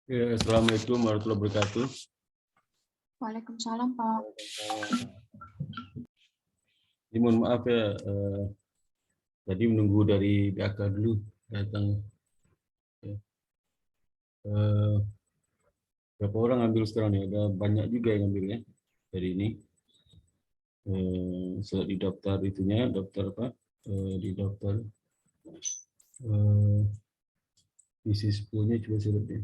Ya, Assalamualaikum warahmatullahi wabarakatuh. Waalaikumsalam, Pak. Ini mohon maaf ya, tadi menunggu dari BAK dulu datang. Ya. Berapa orang ambil sekarang nih? Ada banyak juga yang ambilnya dari ini. Saya di daftar itunya, daftar apa? Di daftar isi 10-nya coba saya lihat deh.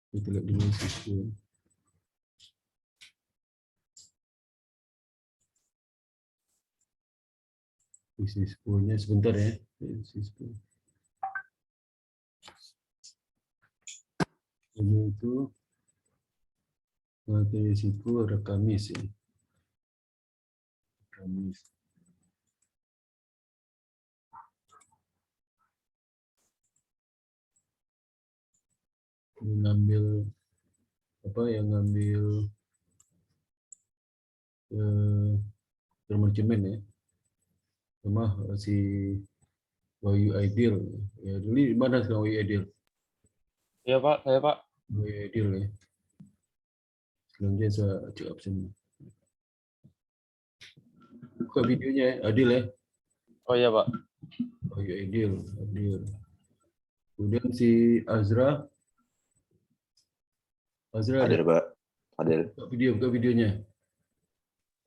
Kita lihat dulu isi 10. Isi 10-nya sebentar ya. Isi 10. Ini itu nanti risiko ada Kamis ya. Kamis. Ini ngambil apa yang ngambil manajemen ya, sama si Wahyu Aidil ya. Dulu di mana sekarang Wahyu Aidil? Iya Pak, saya Pak. Wahyu Aidil ya. Selanjutnya saya cek absen. Buka videonya ya, Adil ya. Oh iya Pak. Wahyu Aidil, Adil. Kemudian si Azra. Azra ada. Hadir Pak, hadir. Buka videonya.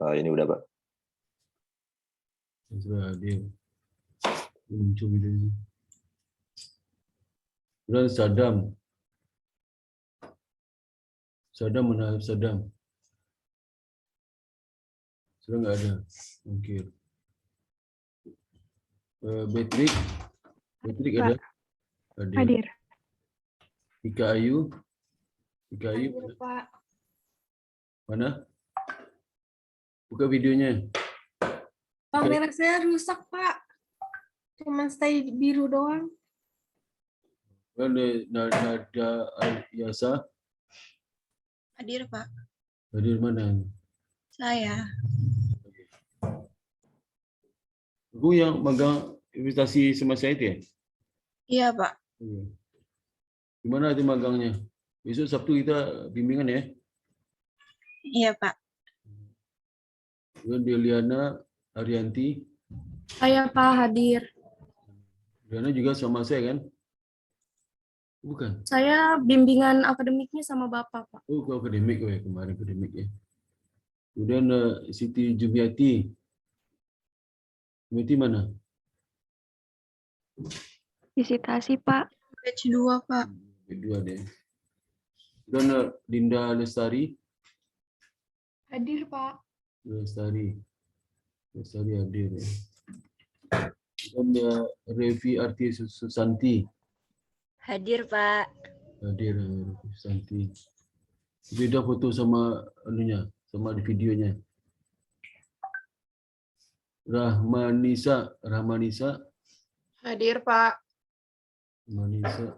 Ini udah Pak. Azra Adil. Muncul videonya. Kemudian Sadam. Sadam mana Sadam? Sudah nggak ada. Oke. Betrik. Betrik ada. Hadir. Ika Ayu. Ika Ayu. Hadir, Pak. Mana? Buka videonya. Kamera saya rusak, Pak. Cuma stay biru doang. Nada Yasa. Hadir, Pak. Hadir mana? Saya. Aku yang magang investasi semasa itu ya? Iya, Pak. Gimana itu magangnya? Besok Sabtu kita bimbingan ya? Iya, Pak. Kemudian Deliana Arianti. Saya, Pak, hadir. Deliana juga sama saya kan? Bukan? Saya bimbingan akademiknya sama Bapak, Pak. Oh, ke akademik ya, kemarin akademik ya. Kemudian Siti Jumiati. Jumiati mana? Visitasi, Pak. Batch 2, Pak. Kedua deh. Dan Dinda Lestari. Hadir, Pak. Lestari hadir ya. Dan Revi Arti Susanti. Hadir, Pak. Hadir Susanti. Beda foto sama anunya, sama di videonya. Rahmanisa. Hadir, Pak. Rahmanisa.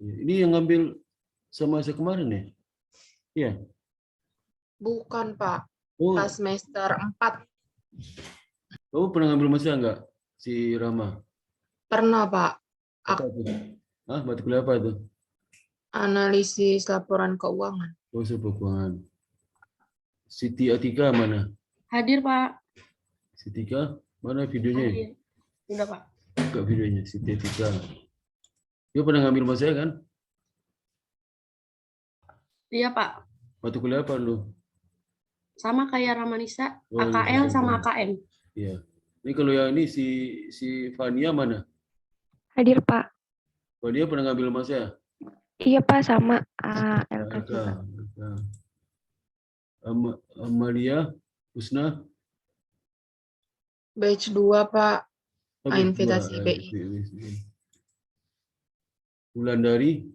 Ini yang ngambil sama saya kemarin ya? Iya. Bukan, Pak. Oh, Pas semester 4. kamu pernah ngambil masa enggak si Rama? Pernah, Pak. Apa itu? Mata kuliah apa itu? Analisis laporan keuangan. Oh, keuangan. Siti Atika mana? Hadir, Pak. Siti Atika mana videonya? Hadir. Sudah, Pak. Buka videonya Siti Atika. Dia pernah ngambil masa saya kan? Iya, Pak. Mata kuliah apa lu? Sama kayak Ramanisa, Oh, AKL iya. sama AKM. Iya. Ini kalau yang ini si Fania mana? Hadir, Pak. Fania pernah ngambil masa? Iya, Pak, sama ALK juga. Amalia Husna. Batch 2, Pak. Oh, Invitasi dua, BI. Wulandari.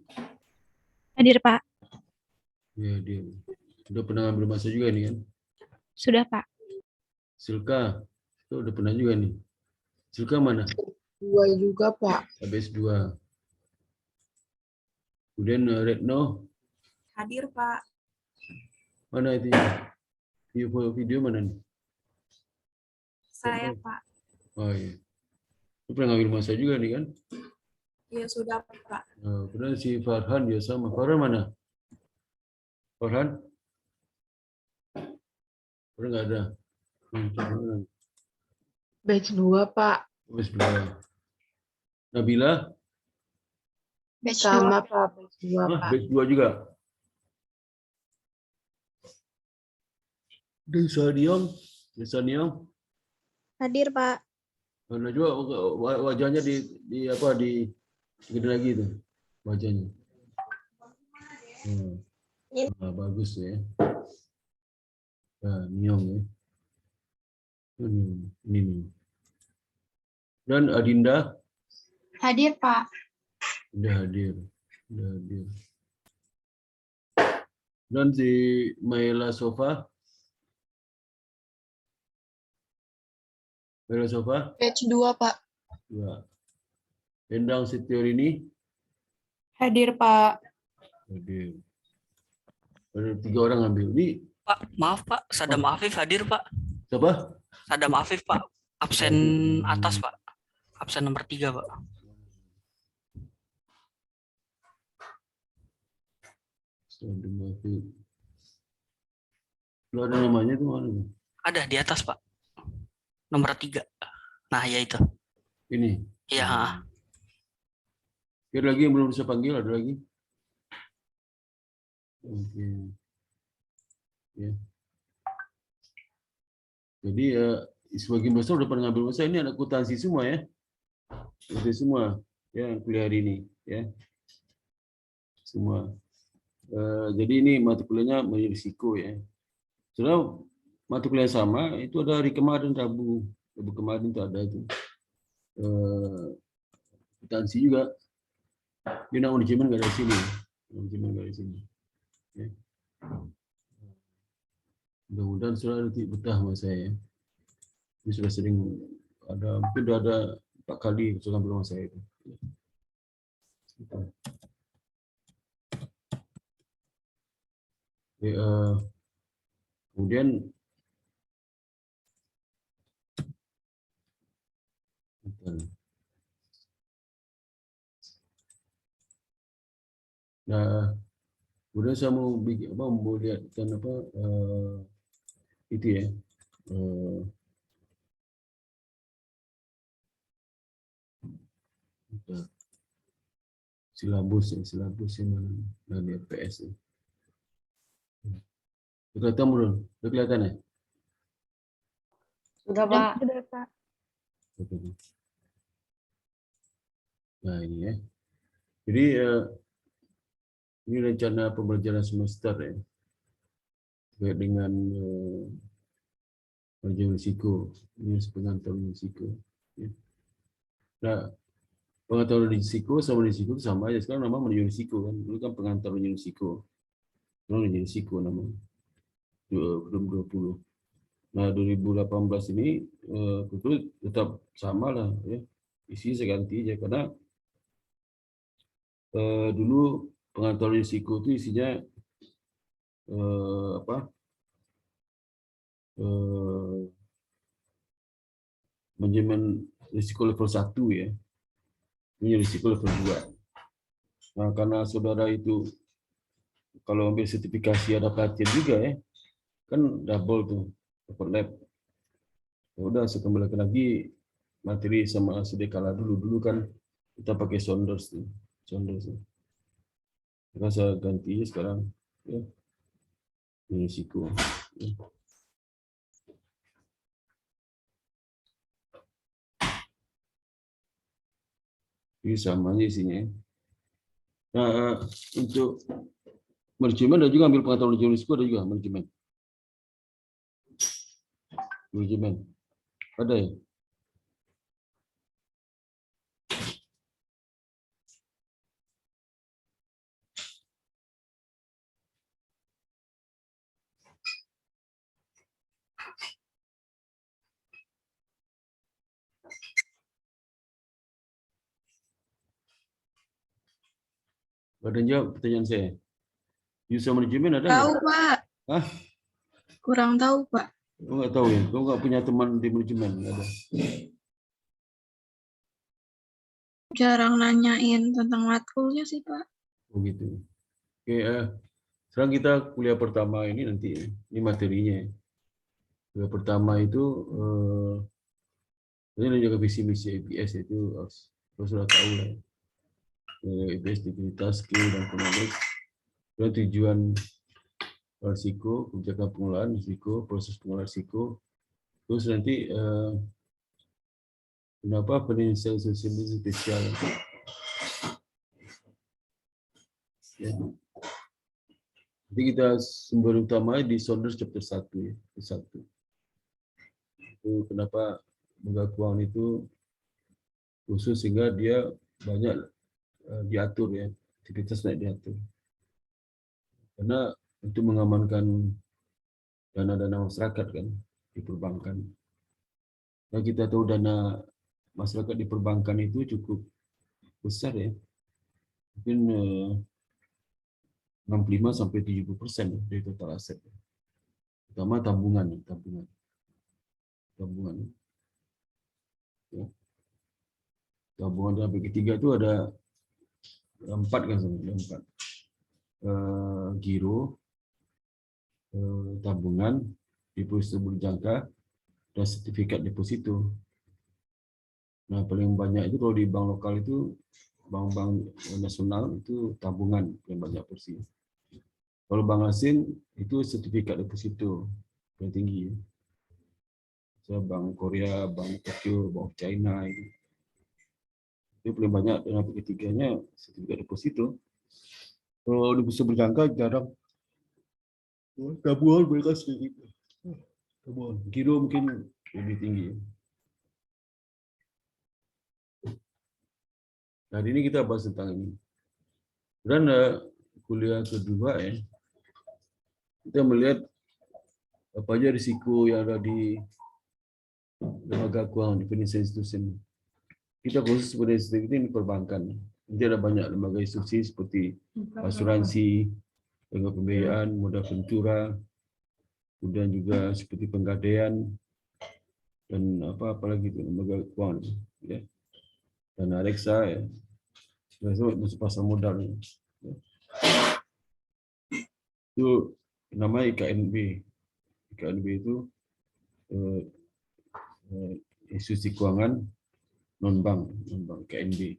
Hadir, Pak. Ya, dia udah pernah ngambil masa juga nih kan? Sudah, Pak. Silka, itu udah pernah juga nih. Silka mana? 2 juga, Pak. Habis 2. Kemudian Retno, Hadir, Pak. mana itu? Video mana nih? Saya, Pak. Oh iya. Itu pernah ngambil masa juga nih kan? Ya sudah, Pak. Nah, kemudian si Farhan dia sama. Farhan mana? Farhan? Farhan nggak ada. Farhan. Batch 2, Pak. Wes beliau. Nabila? Sama, Pak. Batch 2, Hah, Pak. batch 2 juga. Desa Niong? Desa Niong? Hadir, Pak. Mana juga wajahnya di apa di gede lagi itu wajahnya. Nah, bagus ya. Nah, Niong ya. Ini nih. Dan Adinda Hadir, Pak. udah hadir. Udah hadir. Dan si Maila Sofa. Maila Sofa. Batch 2, Pak. Ya. Endang Setiorini. Hadir, Pak. Hadir. Ada 3 orang ambil. Ini Pak, maaf Pak, Sadam Afif hadir Pak. siapa? Sadam Afif Pak, absen atas Pak. Absen nomor 3 Pak. Sadam Afif. Lo ada namanya tuh mana? Ada di atas Pak. Nomor 3. Nah, ya itu. Ini. Iya. Ada lagi yang belum bisa panggil, ada lagi? Oke. Ya. Jadi sebagian besar udah pernah ngambil masa ini anak akuntansi semua ya. Itu semua ya yang kuliah hari ini ya. Semua. Jadi ini mata kuliahnya risiko ya. Sebenarnya mata kuliah sama itu ada hari kemarin Rabu kemarin itu ada itu. Akuntansi juga. Dia nak manajemen nggak ada di sini. Manajemen nggak ada di sini. Ya. Mudah-mudahan sudah betah sama saya. Ini sudah sering ada, mungkin sudah ada 4 kali sudah ambil sama saya itu. Kemudian nah, kemudian saya mau bikin apa, mau lihatkan apa itu ya. Silabus yang mana di FPS ya. Sudah ketemu belum? Sudah kelihatan ya? Sudah, Pak. Sudah, Pak. Nah ini ya. Jadi ini rencana pembelajaran semester ya. Terkait dengan manajemen risiko. Ini pengetahuan risiko. Ya. Nah, pengetahuan risiko sama risiko itu sama aja. Sekarang nama manajemen risiko kan. Dulu kan pengetahuan risiko. Sekarang manajemen risiko namanya. 2020. Nah 2018 ini itu tetap sama lah ya. Isi saya ganti aja karena dulu pengetahuan risiko itu isinya manajemen risiko level 1 ya. Ini risiko level 2. Nah, karena saudara itu kalau ambil sertifikasi ada pelatihan juga ya. Kan double tuh, dapat lab. Ya udah saya kembalikan lagi materi sama sedia kala dulu kan kita pakai Saunders tuh. Saunders. Maka saya ganti sekarang ya. Risiko. Ya. Ini sama aja isinya. Nah, untuk manajemen ada juga ambil pengetahuan manajemen risiko, ada juga manajemen. Manajemen. Ada ya? Ada jawab pertanyaan saya. User manajemen ada Tahu, nggak? Pak. Hah? Kurang tahu, Pak. Kau nggak tahu ya? Kau nggak punya teman di manajemen? Nggak ada. jarang nanyain tentang matkulnya sih, Pak. Oh gitu. Oke, sekarang kita kuliah pertama ini nanti, ini materinya. Kuliah pertama itu ini juga visi-misi EBS itu harus sudah tahu lah. EBS integritas, skill dan knowledge. Dan tujuan risiko, kebijakan pengelolaan risiko, proses pengelolaan risiko. Terus nanti kenapa penyelesaian sosial spesial? Ya. Jadi kita sumber utama di Saunders chapter 1 ya, 1. Itu kenapa lembaga keuangan itu khusus sehingga dia banyak diatur ya, aktivitas banyak diatur. Karena untuk mengamankan dana-dana masyarakat kan di perbankan. Nah, kita tahu dana masyarakat di perbankan itu cukup besar ya. Mungkin 65-70% dari total aset. Terutama tabungan. Ya. Tabungan dalam ketiga itu ada 4 kan sebenarnya, 4. Giro, tabungan, deposito berjangka, dan sertifikat deposito. Nah, paling banyak itu kalau di bank lokal itu, bank-bank nasional itu tabungan yang banyak porsi. Kalau bank asing itu sertifikat deposito yang tinggi. So, bank Korea, bank Tokyo, bank China itu paling banyak, dan ketiganya sertifikat deposito. Kalau deposito berjangka jarang. Tabungan mereka sedikit. Tabungan giro mungkin lebih tinggi. Nah, hari ini kita bahas tentang ini. Dan kuliah kedua ya, kita melihat apa aja risiko yang ada di lembaga keuangan, di financial institution. Kita khusus pada institusi ini perbankan. Jadi ada banyak lembaga institusi seperti asuransi, lembaga pembiayaan, modal ventura, kemudian juga seperti penggadaian dan apalagi itu lembaga keuangan ya. Dan Alexa ya, masuk pasar modal ya. Itu namanya IKNB. IKNB itu institusi keuangan non bank IKNB.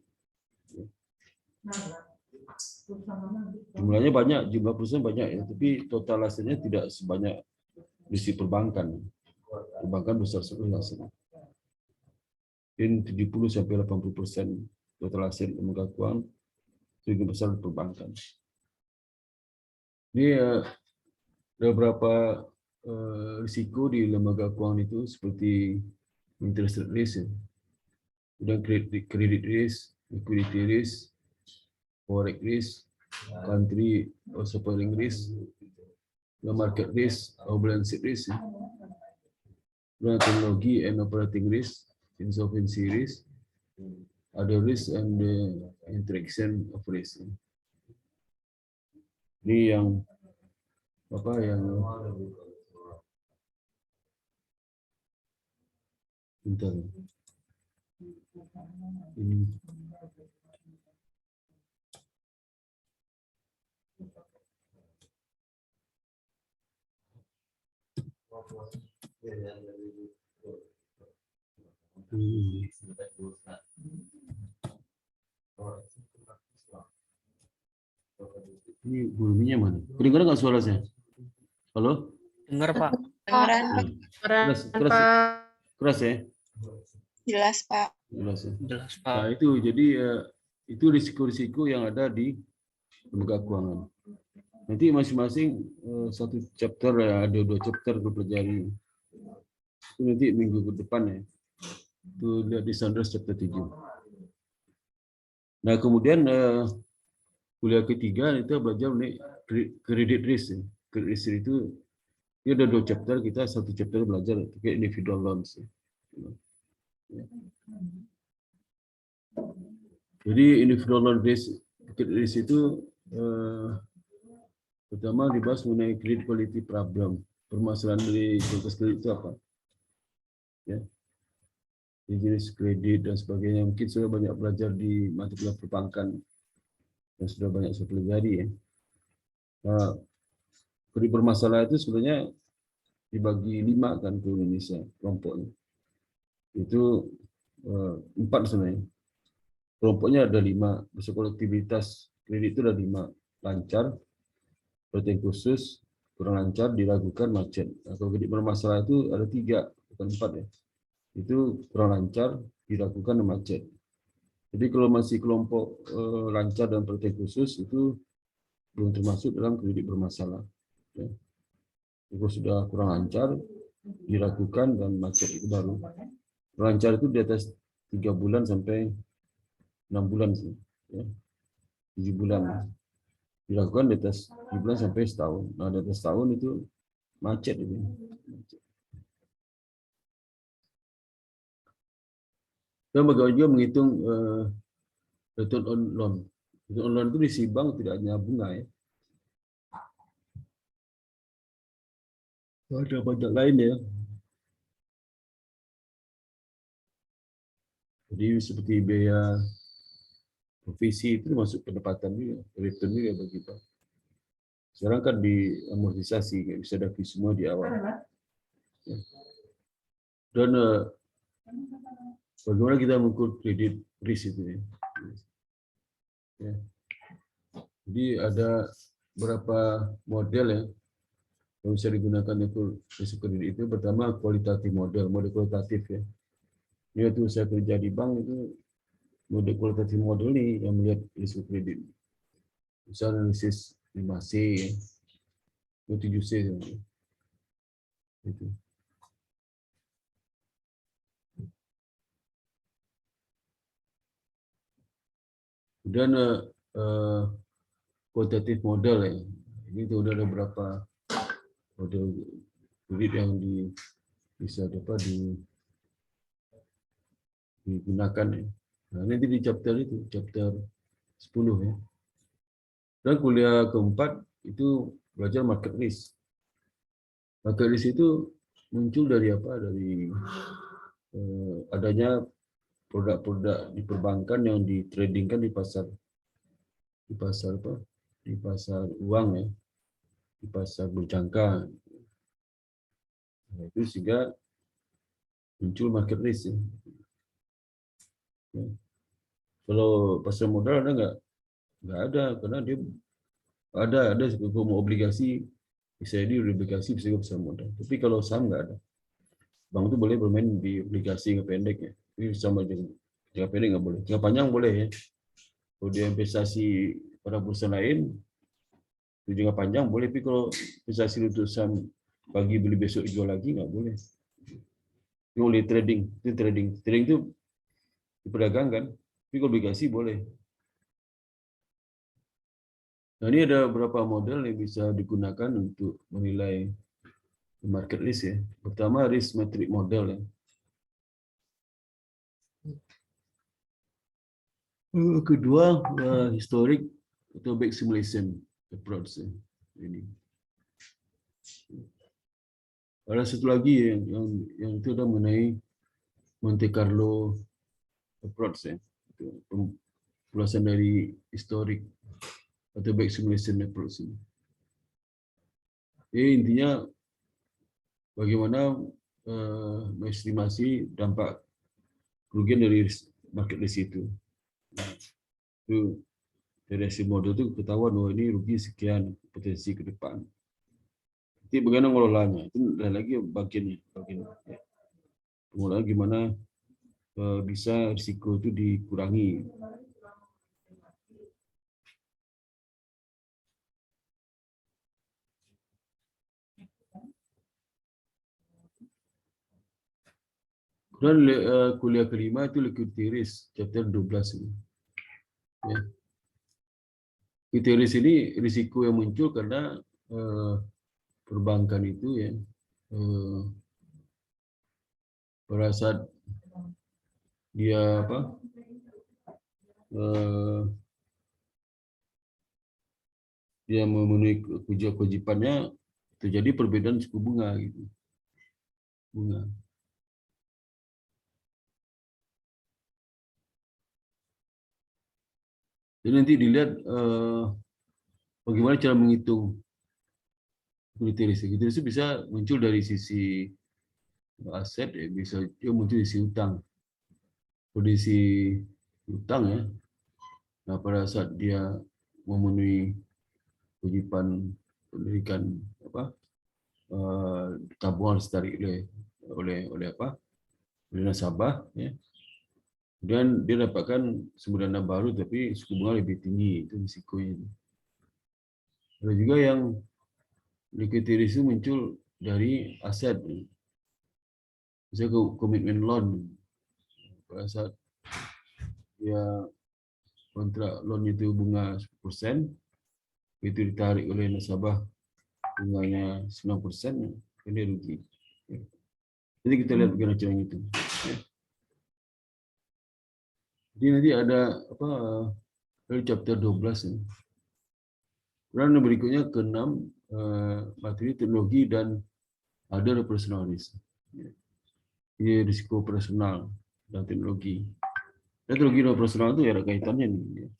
Jumlahnya banyak, jumlah perusahaan banyak ya, tapi total hasilnya tidak sebanyak di perbankan. Perbankan besar sekali hasilnya. Mungkin 70-80% total hasil lembaga keuangan lebih besar di perbankan. Ini ada beberapa risiko di lembaga keuangan itu seperti interest rate risk, kemudian credit risk, liquidity risk, forex risk, country or supporting risk, market risk, or balance sheet risk, technology and operating risk, insolvency risk, other risk, and the interaction of risk. Ini yang bentar. Ini. Ini bunyinya mana? Kedengaran nggak suara saya? Halo? Dengar, Pak. Dengeran, Keras ya? jelas, Pak. Jelas ya? Jelas, Nah, Pak. itu jadi itu risiko-risiko yang ada di lembaga keuangan. Nanti masing-masing satu chapter ya, ada 2 chapter dipelajari. Itu nanti minggu ke depan ya. Itu lihat di Saunders chapter 7. Nah, kemudian kuliah ketiga kita belajar mengenai credit risk. Credit risk itu dia ada 2 chapter, kita satu chapter belajar terkait individual loans. Jadi individual loan risk, credit risk itu pertama dibahas mengenai credit quality problem. Permasalahan dari kualitas kredit itu apa? Ya. jenis kredit dan sebagainya. Mungkin sudah banyak belajar di mata kuliah perbankan dan sudah banyak saya pelajari ya. Nah, kredit bermasalah itu sebenarnya dibagi 5 kan ke Indonesia kelompoknya. Itu 4 sebenarnya. Kelompoknya ada 5. Kolektivitas kredit itu ada 5. Lancar, perhatian khusus, kurang lancar, diragukan, macet. Atau kredit bermasalah itu ada 3, bukan 4 ya. Itu kurang lancar, diragukan, dan macet. Jadi kalau masih kelompok lancar dan perhatian khusus itu belum termasuk dalam kredit bermasalah. Ya. Kalau sudah kurang lancar, diragukan, dan macet itu baru. Kurang lancar itu di atas 3 bulan sampai 6 bulan sih. Ya. 7 bulan. Dilakukan di atas 7 bulan sampai setahun. Nah, di atas setahun itu macet itu. Dan bagaimana juga menghitung return on loan. Return on loan itu di bank tidak hanya bunga ya. Ada banyak lain ya. Jadi seperti biaya provisi itu masuk pendapatan juga, return juga bagi bank. Sekarang kan diamortisasi, nggak bisa ada fee semua di awal. Ya. Dan bagaimana kita mengukur kredit risk itu ya. Ya. Jadi ada beberapa model ya yang bisa digunakan untuk risiko kredit itu. Pertama kualitatif model kualitatif ya. Ini waktu saya kerja di bank itu model kualitatif model ini yang melihat risiko kredit. Misalnya analisis 5C, ya. 7C ya. Itu. Dan kualitatif model ya. Ini tuh udah ada berapa model kredit yang bisa digunakan ya. Nah, nanti di chapter itu, chapter 10 ya. Dan kuliah keempat itu belajar market risk. Market risk itu muncul dari apa? Dari adanya produk-produk di perbankan yang ditradingkan di pasar apa? Di pasar uang ya, di pasar berjangka. Nah, itu sehingga muncul market risk ya. Ya. Kalau pasar modal ada nggak ada, karena dia ada hukum obligasi, bisa jadi obligasi bisa juga pasar modal. Tapi kalau saham nggak ada. Bank itu boleh bermain di obligasi jangka pendek ya. Ini sama dengan jangka pendek nggak boleh. Jangka panjang boleh ya. Kalau dia investasi pada bursa lain, itu jangka panjang boleh. Tapi kalau investasi untuk saham pagi beli besok jual lagi nggak boleh. Itu boleh trading. Itu trading. Trading itu diperdagangkan. Tapi kalau obligasi boleh. Nah, ini ada beberapa model yang bisa digunakan untuk menilai market risk ya. Pertama risk metric model ya. Kedua historic atau back simulation approach ya. Ini. Ada satu lagi yang itu ada mengenai Monte Carlo approach ya. Pemulasan dari historic atau back simulation approach ini. Jadi intinya bagaimana mengestimasi dampak kerugian dari market risk itu. Itu dari hasil model itu ketahuan bahwa ini rugi sekian potensi ke depan. Jadi bagaimana mengelolanya itu ada lagi bagian ya. Pengelolaan gimana bisa risiko itu dikurangi. Dan kuliah kelima itu liquidity risk, chapter 12 ini. Ya. Liquidity risk ini risiko yang muncul karena perbankan itu ya pada saat dia dia memenuhi kewajibannya terjadi perbedaan suku bunga gitu. Bunga. Jadi nanti dilihat bagaimana cara menghitung equity risk. Equity risk bisa muncul dari sisi aset, ya, bisa juga muncul di sisi utang. Kondisi utang ya. Nah, pada saat dia memenuhi kewajiban memberikan tabungan harus ditarik oleh nasabah, ya. Kemudian dia dapatkan sumber dana baru tapi suku bunga lebih tinggi, itu risikonya. Ada juga yang liquidity risk muncul dari aset, misalnya komitmen loan. Pada saat dia kontrak loan itu bunga 10%, itu ditarik oleh nasabah bunganya 9%, kan dia rugi. Jadi kita lihat bagaimana cara itu. Jadi nanti ada dari chapter 12 ini. Kemudian berikutnya ke-6, materi teknologi dan other operational risk. Ini risiko operasional dan teknologi. Teknologi dan operasional itu ya ada kaitannya nih.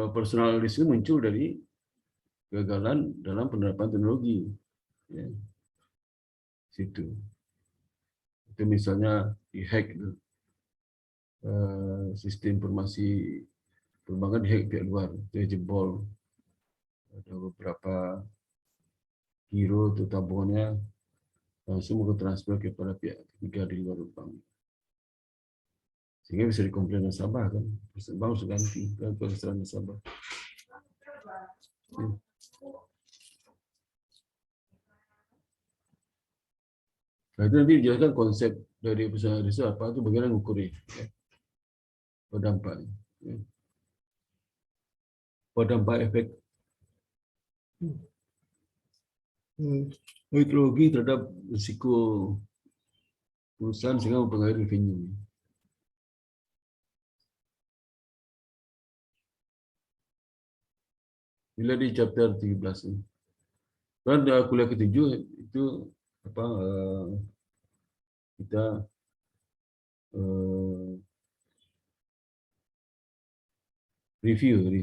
Operational risk itu muncul dari kegagalan dalam penerapan teknologi. Ya. Situ. Itu misalnya dihack sistem informasi perbankan, dihack pihak luar, itu jebol. Ada beberapa giro atau tabungannya langsung mau transfer kepada pihak ketiga di luar bank. Sehingga bisa dikomplain nasabah kan, bank harus ganti kan kesalahan nasabah. Nah, itu nanti dijelaskan konsep dari perusahaan riset apa itu, bagaimana mengukurnya, ya. Dampaknya. Ya. Dampak efek teknologi terhadap risiko perusahaan sehingga mempengaruhi revenue. Bila di chapter 13 ini. Dan kuliah ke-7 itu kita review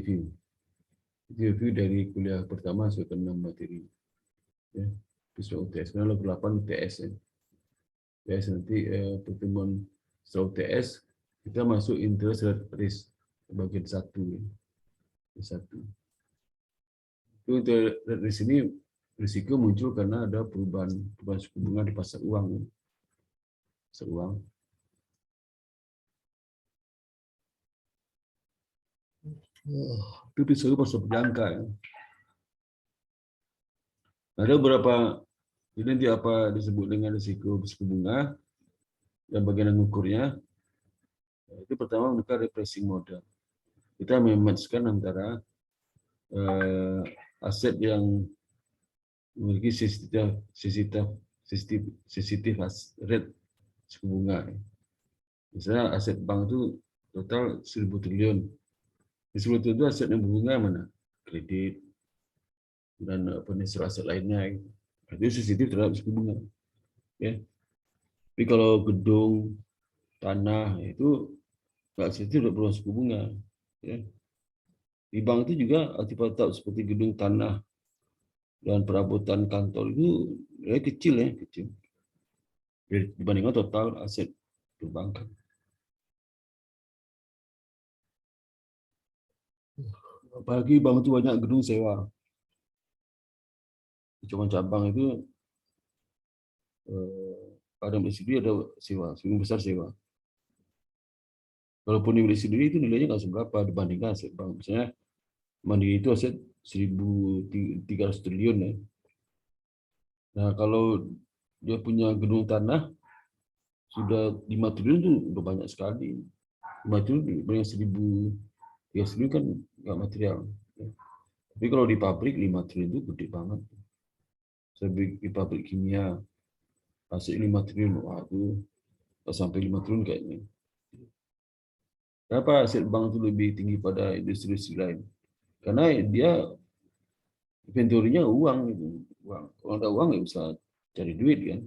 dari kuliah pertama sampai ke-6 materi. Ya, setelah UTS, karena level 8 UTS ya. UTS nanti pertemuan setelah UTS kita masuk interest rate risk bagian 1 ya. 1. Itu interest rate risk ini risiko muncul karena ada perubahan suku bunga di pasar uang. Ya. Pasar uang. Itu risiko pasar berjangka ya. Ada beberapa, ini nanti apa disebut dengan risiko suku bunga dan bagian mengukurnya. Itu pertama mereka repricing model. Kita mematchkan antara aset yang memiliki sensitif rate suku bunga. Misalnya aset bank itu total 1.000 triliun. Di 10 triliun itu aset yang berbunga mana? Kredit dan penyelesaian aset lainnya. Itu sensitif terhadap suku bunga. Ya. Tapi kalau gedung, tanah itu nggak sensitif terhadap perubahan suku bunga. Ya. Di bank itu juga aktivitas tetap seperti gedung, tanah, dan perabotan kantor itu kecil. Dibandingkan total aset perbankan. Apalagi bank itu banyak gedung sewa. Cuma cabang itu ada milik sendiri, ada sewa, sebagian besar sewa. Walaupun milik sendiri itu nilainya nggak seberapa dibandingkan aset bank. Misalnya Mandiri itu aset 1.300 triliun ya. Nah kalau dia punya gedung tanah sudah 5 triliun itu udah banyak sekali. 5 triliun dibanding 1.300 triliun kan nggak material. Tapi kalau di pabrik 5 triliun itu gede banget. Saya di pabrik kimia aset 5 triliun, wah itu sampai 5 triliun kayaknya. Kenapa aset bank itu lebih tinggi pada industri lain? Karena dia inventorinya uang gitu. Kalau ada uang nggak bisa cari duit kan.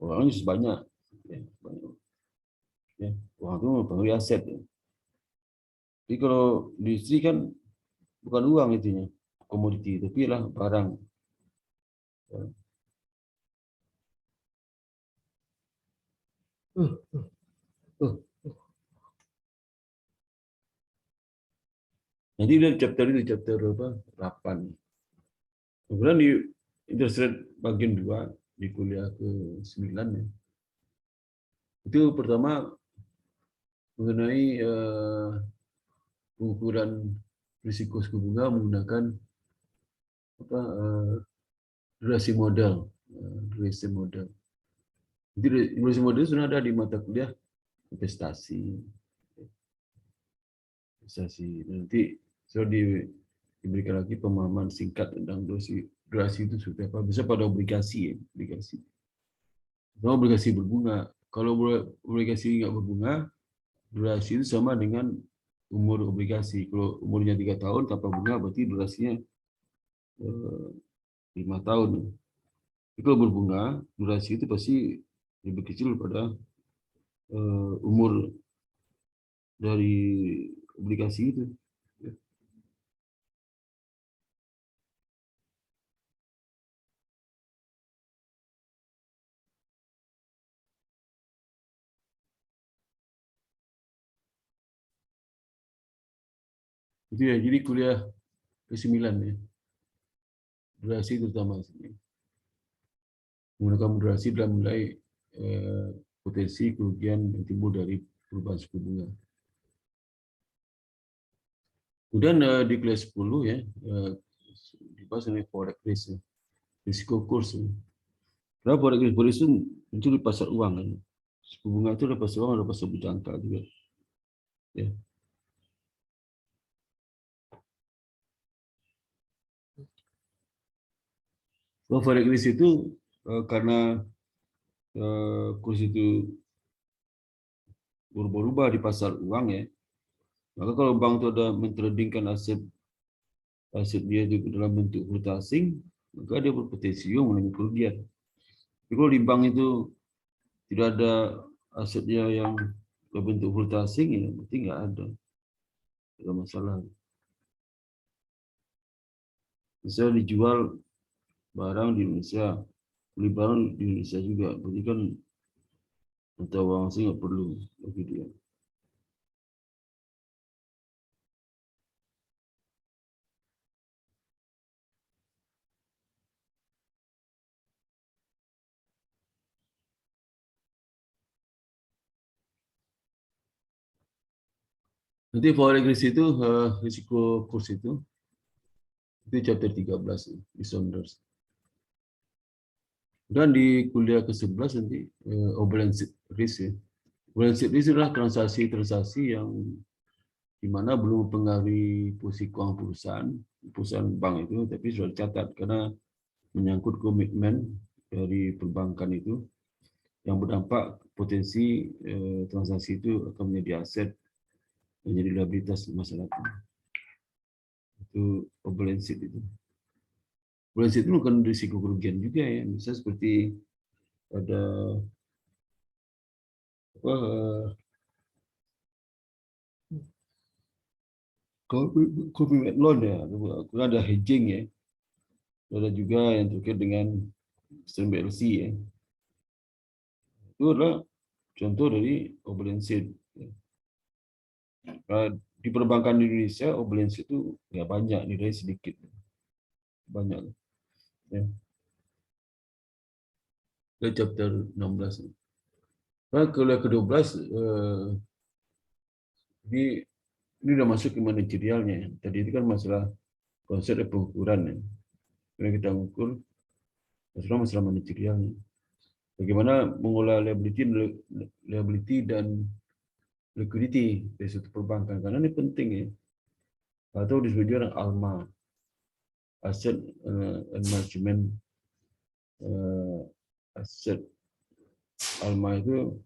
Uangnya sebanyak. Ya, uang itu mempengaruhi aset. Ya. Jadi kalau industri kan bukan uang itunya, komoditi, tapi lah barang. Nanti dari chapter itu, chapter apa? 8. Kemudian di interest rate bagian 2 di kuliah ke-9 ya. Itu pertama mengenai pengukuran risiko suku bunga menggunakan apa durasi modal, durasi modal. Jadi durasi modal sudah ada di mata kuliah investasi. Nanti sudah diberikan lagi pemahaman singkat tentang durasi itu seperti apa. Bisa pada obligasi ya, obligasi. Sama obligasi berbunga. Kalau obligasi nggak berbunga, durasi itu sama dengan umur obligasi. Kalau umurnya 3 tahun tanpa bunga, berarti durasinya 5 tahun. Tapi kalau berbunga, durasi itu pasti lebih kecil pada umur dari obligasi itu. Itu ya, jadi kuliah ke-9 ya. Durasi terutama. Menggunakan durasi dalam menilai potensi kerugian yang timbul dari perubahan suku bunga. Kemudian di kelas 10 ya, dibahas mengenai forex risk, ya. Risiko kurs. Ya. Karena forex risk itu muncul di pasar uang. Ya. Suku bunga itu ada pasar uang, ada pasar berjangka juga. Ya. Forex risk itu karena kurs itu berubah-ubah di pasar uang ya. Maka kalau bank itu ada mentradingkan aset dia itu dalam bentuk valuta asing, maka dia berpotensi mengalami kerugian. Tapi kalau di bank itu tidak ada asetnya yang berbentuk valuta asing, ya berarti nggak ada masalah. Misalnya dijual barang di Indonesia, beli barang di Indonesia juga, berarti kan mata uang asing nggak perlu bagi dia. Nanti forex risk itu risiko kurs itu chapter 13 di Saunders. Dan di kuliah ke-11 nanti balance risk ya. Balance risk adalah transaksi-transaksi yang di mana belum mempengaruhi posisi keuangan perusahaan bank itu, tapi sudah dicatat karena menyangkut komitmen dari perbankan itu yang berdampak potensi transaksi itu akan menjadi aset, menjadi liabilitas masyarakat. Itu balance sheet itu. Balance sheet itu bukan risiko kerugian juga ya, misalnya seperti ada commitment loan ya, kemudian ada hedging ya, ada juga yang terkait dengan sistem BLC ya. Itu adalah contoh dari balance sheet. Di perbankan di Indonesia, balance sheet itu nggak banyak, nilai sedikit, banyak. Ya. Ke chapter 16. Nah, kuliah ke-12 ini udah masuk ke manajerialnya. Tadi itu kan masalah konsep pengukuran ya. Karena kita mengukur masalah manajerialnya. Bagaimana mengolah liability dan liquidity dari suatu perbankan, karena ini penting ya. Atau disebut juga ALMA, Asset Management Asset. ALMA itu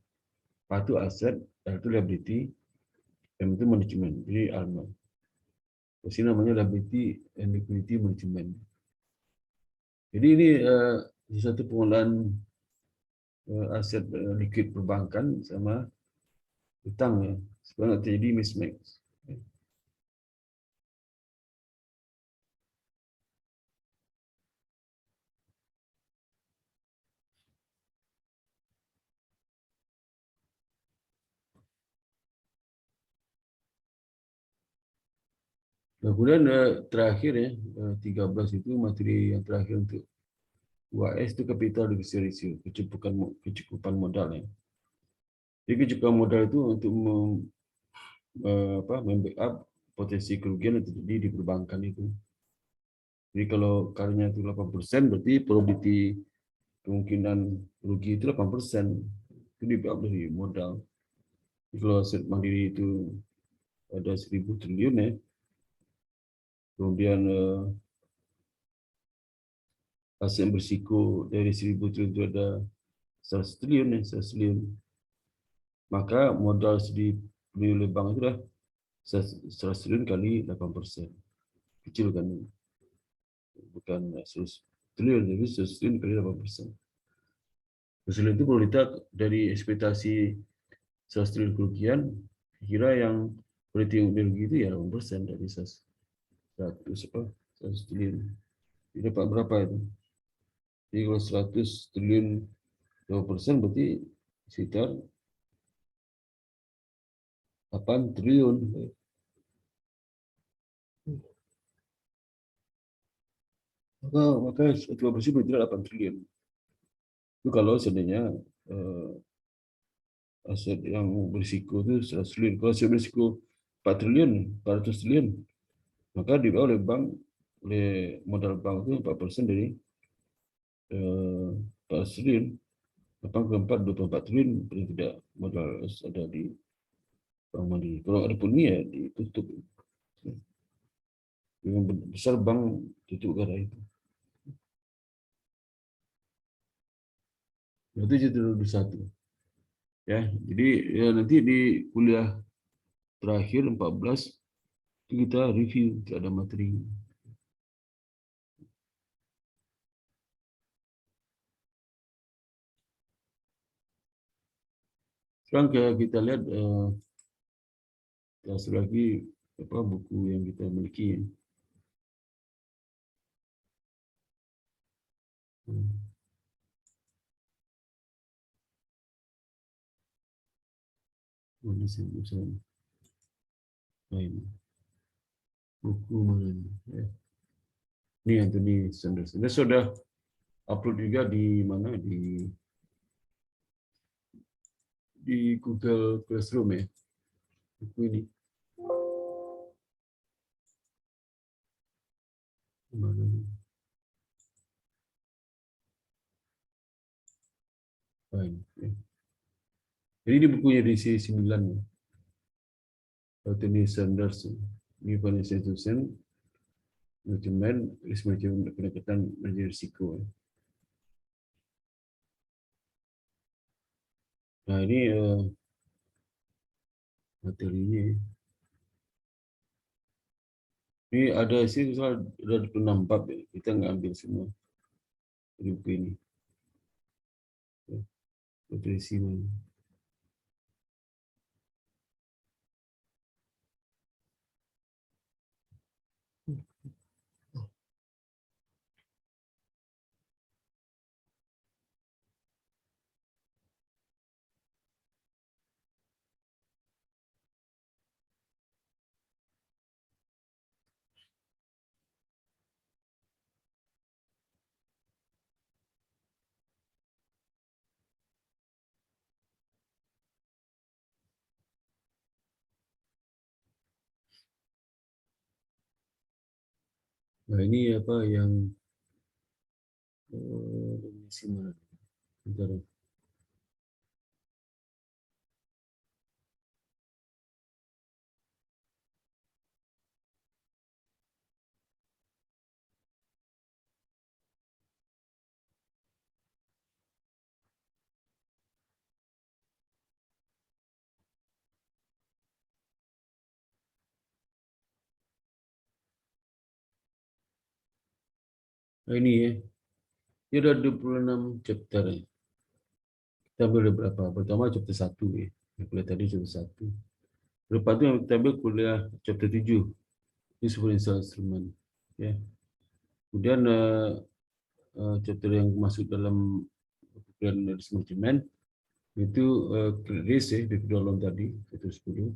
satu aset, itu liability, dan itu manajemen. Jadi ALMA. Di sini namanya liability and liquidity management. Jadi ini satu pengolahan aset liquid perbankan sama utang ya, supaya tidak terjadi mismatch. Nah, kemudian terakhir ya, 13 itu materi yang terakhir untuk UAS itu capital adequacy ratio, kecukupan modal ya. Jadi kecukupan modal itu untuk membackup potensi kerugian yang terjadi di perbankan itu. Jadi kalau karnya itu 8%, berarti probability kemungkinan rugi itu 8%. Itu di backup dari modal. Jadi kalau aset mandiri itu ada 1.000 triliun ya, kemudian aset yang berisiko dari 1.000 triliun itu ada 100 triliun ya, 100 triliun. Maka modal dibeli oleh bank itu dah 100 triliun kali 8%. Kecil kan, bukan 100 triliun, tapi 100 triliun kali 8%. Hasil itu kalau kita dari ekspektasi 100 triliun kerugian, kira yang perhitungan rugi itu ya 8% dari 100 triliun. Jadi dapat berapa itu? Jadi kalau 100 triliun 2% berarti sekitar 8 triliun. Maka 2% berarti 8 triliun. Itu kalau seandainya aset yang berisiko itu 100 triliun. Kalau aset berisiko 4 triliun, 400 triliun, maka dibawa oleh bank, oleh modal bank itu 4% dari 400 triliun. 8 ke 4, 24 triliun, paling tidak modal ada di bank mandiri. Kalau ada pun ya ditutup. Yang besar bank tutup gara itu. Itu jadi 21. Ya, jadi ya nanti di kuliah terakhir 14 itu kita review, ada materi. Sekarang kita lihat lagi buku yang kita miliki. Buku mana ini? Ya. Ini Anthony Sanderson. Dia sudah upload juga di mana di Google Classroom ya. Buku ini. Mana ini? Ya. Jadi ini bukunya di sisi 9. Anthony Sanderson. Ini financial institution, manajemen, risk management, pendekatan manajemen risiko. Nah ini materinya. Ini ada sih ada 26 bab ya. Kita nggak ambil semua di buku ini. Nutrisi mana? Nah ini apa yang definisi mana? Bentar. Nah, ini ya. Ini ada 26 chapter ya. Kita ambil berapa? Pertama chapter 1 ya. Yang kuliah tadi chapter 1. Lepas itu kita ambil kuliah chapter 7. Ini financial instrument. Ya. Kemudian chapter yang masuk dalam kuliah risk management itu credit risk ya, di kedua loan tadi, itu 10.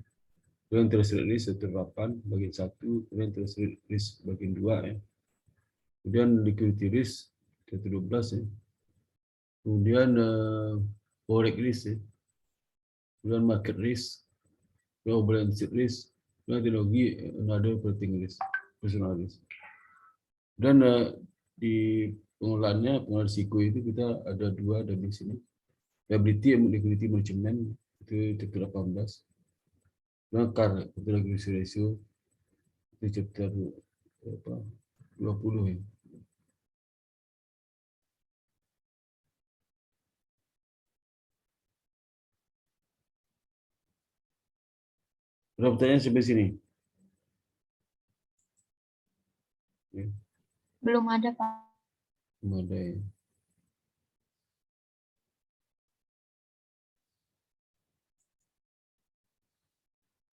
Kemudian threshold list 108 bagian 1, kemudian threshold list bagian 2 ya. Kemudian liquidity risk 112 ya. Kemudian forex risk ya. Kemudian market risk, kemudian balance sheet risk, kemudian teknologi another operating risk, personal risk. Dan di pengelolaannya, pengelolaan risiko itu kita ada 2 ada di sini. Liability and liquidity management itu chapter 18. Nah, CAR, capital adequacy ratio itu chapter 20 ya. Ada pertanyaan sampai sini? Ya, Belum ada, Pak. belum ada ya.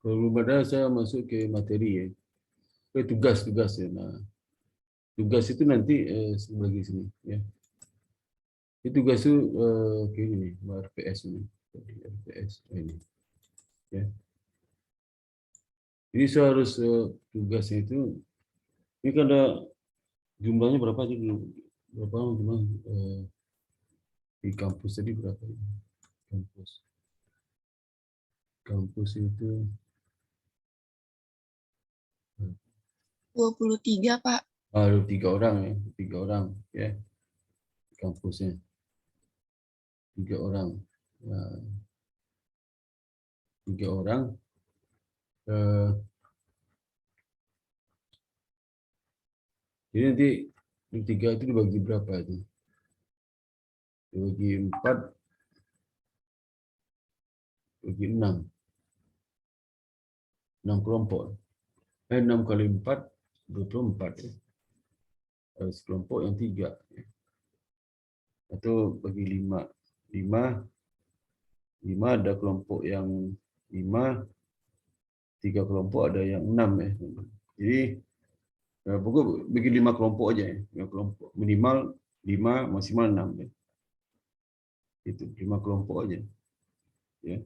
Kalau belum ada, saya masuk ke materi ya. Ke tugas-tugas ya. Nah, tugas itu nanti sebelah sini ya. Itu tugas itu kayak gini, RPS ini. RPS ini. Ya. Jadi saya harus tugasnya itu, ini kan ada jumlahnya berapa aja dulu? Berapa jumlah di kampus tadi berapa? Kampus itu 23, Pak. ada 3 orang ya, 3 orang ya kampusnya, 3 orang. Nah, 3 orang. Jadi nanti 3 itu dibagi berapa itu? Dibagi 4, bagi 6. 6 kelompok. 6 kali 4, 24 ya. Ada sekelompok yang 3. Ya. Atau bagi 5. 5 ada kelompok yang 5, 3 kelompok ada yang 6 ya. Jadi pokok bagi 5 kelompok aja ya. 5 kelompok. Minimal 5, maksimal 6 ya. Itu 5 kelompok aja. Ya.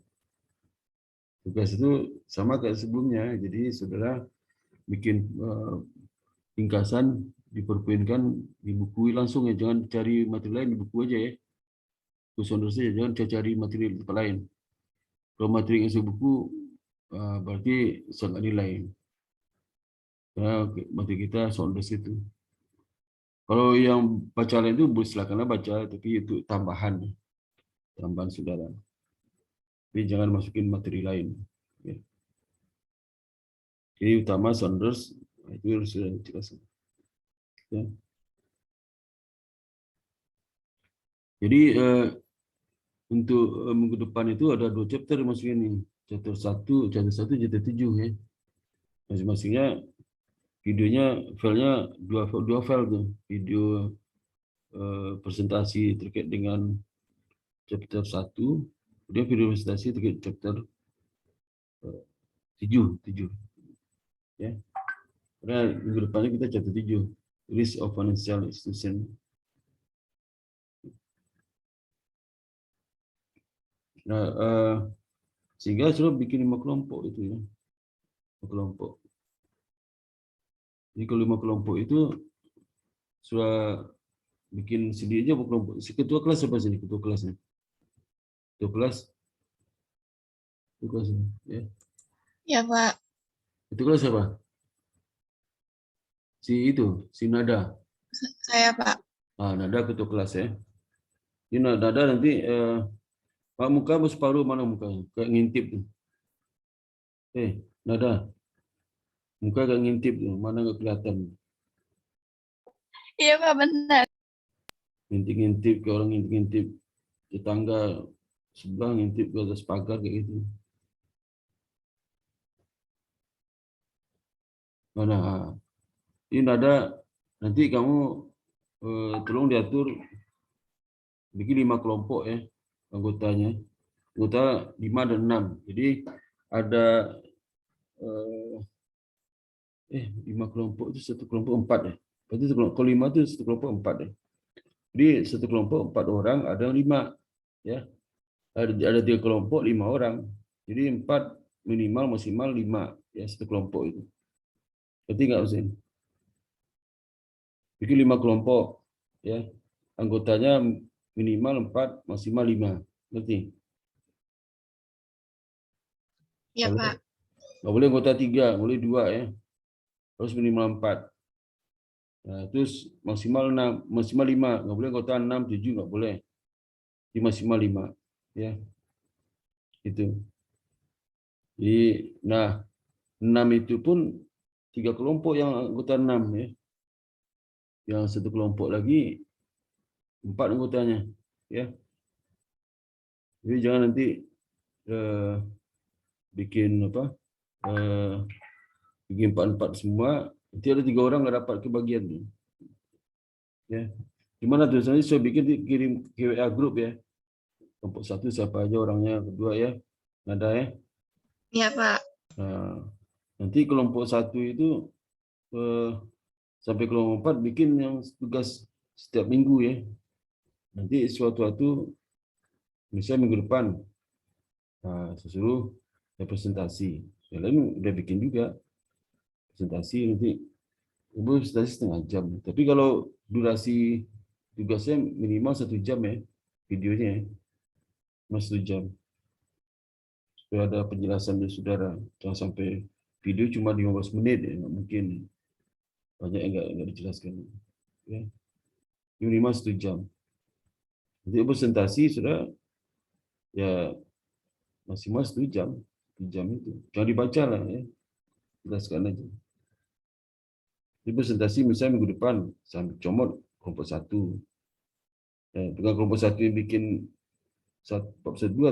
Tugas itu sama kayak sebelumnya. Jadi saudara bikin ringkasan, diperpoinkan, dibukui langsung ya. Jangan cari materi lain di buku aja ya. Khusus saja, jangan cari materi di tempat lain. Kalau materi yang isi buku, berarti sangat nilai. Karena materi kita soal itu. Kalau yang baca lain itu silakanlah baca, tapi itu tambahan saudara. Jadi jangan masukin materi lain. Ya. Jadi utama Saunders itu sudah dijelaskan. Ya. Jadi untuk minggu depan itu ada 2 chapter masuknya nih. Chapter 1, chapter 7 ya. Masing-masingnya videonya, filenya 2 file tuh. Video presentasi terkait dengan chapter 1, kemudian video presentasi terkait chapter 7. Ya. Karena minggu depannya kita chapter 7, Risk of Financial Institution. Nah, sehingga sudah bikin 5 kelompok itu ya. 5 kelompok. Jadi kalau 5 kelompok itu sudah bikin sendiri aja kelompok. Si ketua kelas siapa sini? Ketua kelasnya. Ketua kelas. Ketua kelas ya. Ya, Pak. Ketua kelas siapa? Si Nada. Saya, Pak. Nada ketua kelas ya. Ini Nada nanti Pak muka separuh mana muka? Kayak ngintip tuh. Nada. Muka kayak ngintip tuh, mana nggak kelihatan. Iya, Pak, benar. Ngintip-ngintip ke orang, ngintip-ngintip tetangga sebelah, ngintip ke atas pagar kayak gitu. Mana? Ini ada nanti kamu tolong diatur bikin 5 kelompok ya anggotanya. Anggota 5 dan 6. Jadi ada 5 kelompok itu 1 kelompok 4 ya. Berarti kalau 5 itu 1 kelompok 4 ya. Jadi 1 kelompok 4 orang, ada 5 ya. Ada 3 kelompok 5 orang. Jadi 4 minimal maksimal 5 ya satu kelompok itu. Berarti nggak Husin? Bikin 5 kelompok ya. Anggotanya minimal 4 maksimal 5. Berarti Ya, Pak. nggak boleh anggota 3, boleh 2 ya. Harus minimal 4. Nah, terus maksimal 6, maksimal 5, nggak boleh anggota 6, 7 nggak boleh. Di maksimal 5 ya. Itu. Jadi nah 6 itu pun 3 kelompok yang anggota 6 ya. Yang satu kelompok lagi 4 anggotanya ya. Jadi jangan nanti bikin apa? Bikin 4 semua, nanti ada 3 orang nggak dapat kebagian nih. Ya. Gimana tuh? Nanti saya bikin kirim ke WA grup ya. Kelompok 1 siapa aja orangnya, kedua ya. Nada ya. Ya, Pak. Nah, nanti kelompok 1 itu sampai kelompok 4 bikin yang tugas setiap minggu ya. Nanti suatu-suatu misalnya minggu depan saya suruh presentasi. Yang lain udah bikin juga presentasi, nanti presentasi setengah jam. Tapi kalau durasi tugasnya minimal 1 jam ya, videonya ya. Mas 1 jam. Supaya ada penjelasan dari saudara. Jangan sampai video cuma 15 menit ya, nggak mungkin. Banyak yang nggak dijelaskan. Ya. Minimal 1 jam. Jadi presentasi sudah ya maksimal 1 jam. 1 jam itu. Jangan dibaca lah ya. Jelaskan aja. Jadi presentasi misalnya minggu depan sampai comot kelompok 1. Dengan kelompok 1 yang bikin 2,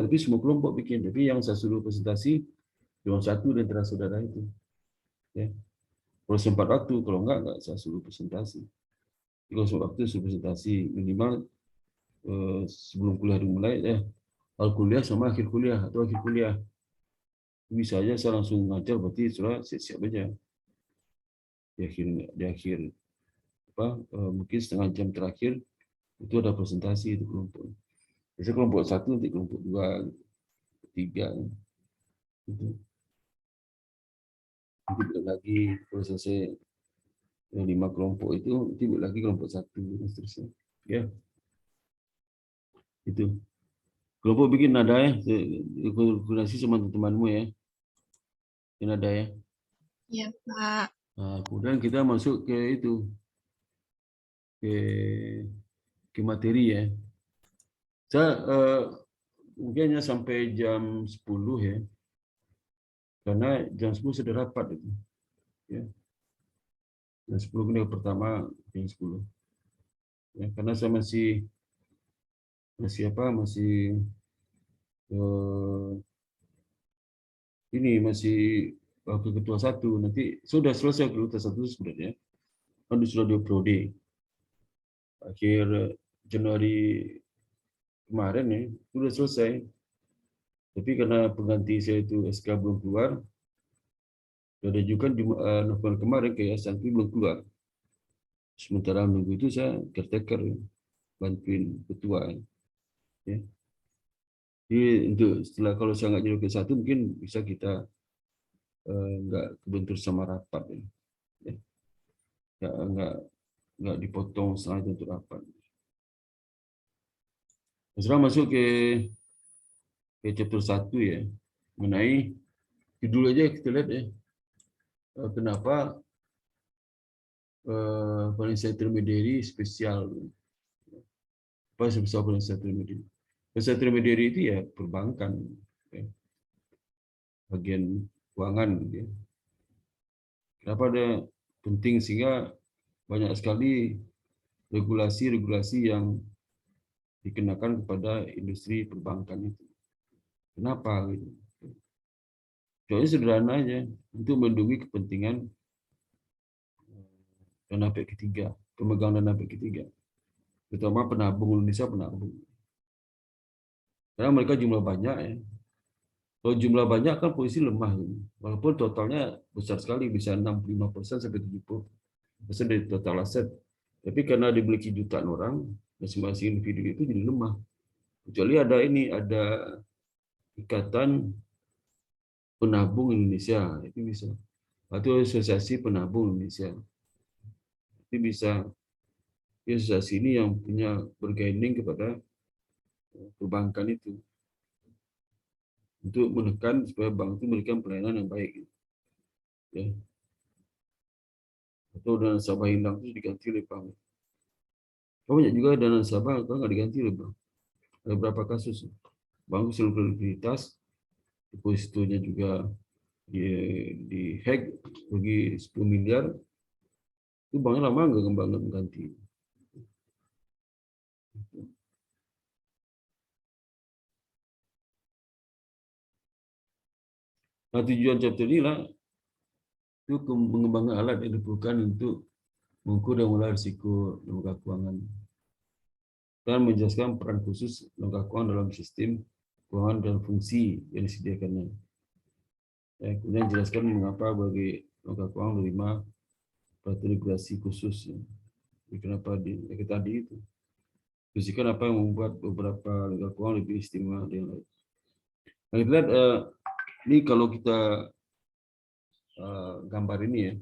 tapi semua kelompok bikin. Tapi yang saya suruh presentasi cuma 1 di antara saudara itu. Ya. Kalau sempat waktu, kalau enggak saya suruh presentasi. Jadi kalau sempat waktu suruh presentasi minimal sebelum kuliah dimulai ya. Awal kuliah sama akhir kuliah atau akhir kuliah. Bisa aja saya langsung ngajar, berarti sudah siap-siap aja. Di akhir mungkin setengah jam terakhir itu ada presentasi itu kelompok. Biasanya kelompok 1 nanti kelompok 2, 3 gitu. Nanti lagi kalau selesai 5 kelompok itu nanti lagi kelompok 1 dan seterusnya. Ya. Itu. Kelompok bikin nada ya, koordinasi sama teman-temanmu ya. Bikin nada ya. Ya, Pak. Nah, kemudian kita masuk ke itu. Ke materi ya. Saya mungkin hanya sampai jam 10 ya. Karena jam 10 sudah rapat itu. Ya. Jam 10 ini pertama jam 10. Ya, karena saya masih waktu ketua 1, nanti sudah selesai ketua 1 sebenarnya. Kan sudah diprode. Akhir Januari kemarin ya, sudah selesai. Tapi karena pengganti saya itu SK belum keluar, sudah diajukan di November kemarin ke yayasan tapi belum keluar. Sementara menunggu itu saya caretaker bantuin ketua. Ya. Jadi untuk setelah kalau saya nggak jadi ke 1 mungkin bisa kita nggak kebentur sama rapat ya. Nggak dipotong setengah untuk rapat. Sekarang masuk ke chapter 1 ya, mengenai judul aja kita lihat ya. Kenapa financial intermediary spesial? Apa spesial financial intermediary? Financial intermediary itu ya perbankan, ya. Bagian keuangan. Ya. Kenapa ada penting sehingga banyak sekali regulasi-regulasi yang dikenakan kepada industri perbankan itu. Kenapa? Gitu. Soalnya sederhana aja, untuk melindungi kepentingan dana pihak ketiga, pemegang dana pihak ketiga, terutama penabung Indonesia penabung. Karena mereka jumlah banyak ya. Kalau jumlah banyak kan posisi lemah, walaupun totalnya besar sekali, bisa 65% sampai 70% dari total aset. Tapi karena dimiliki jutaan orang, masing-masing individu itu jadi lemah. Kecuali ada ikatan penabung Indonesia, itu bisa. Atau asosiasi penabung Indonesia, itu bisa. Asosiasi ini yang punya bergaining kepada perbankan itu untuk menekan supaya bank itu memberikan pelayanan yang baik, ya. Atau dana nasabah hilang itu diganti oleh bank. Banyak juga dana nasabah kalau nggak diganti oleh bank. Ada beberapa kasus bank seluruh likuiditas, depositonya juga di hack bagi 10 miliar, itu banknya lama nggak mengganti. Nah, tujuan chapter inilah itu mengembangkan alat yang diperlukan untuk mengukur dan mengelola risiko lembaga keuangan dan menjelaskan peran khusus lembaga keuangan dalam sistem keuangan dan fungsi yang disediakannya. Kemudian jelaskan mengapa bagi lembaga keuangan menerima peraturan regulasi khusus. Kenapa tadi itu. Fisikan apa yang membuat beberapa lembaga keuangan lebih istimewa dari yang lain. Nah, kita lihat ini kalau kita gambar ini ya,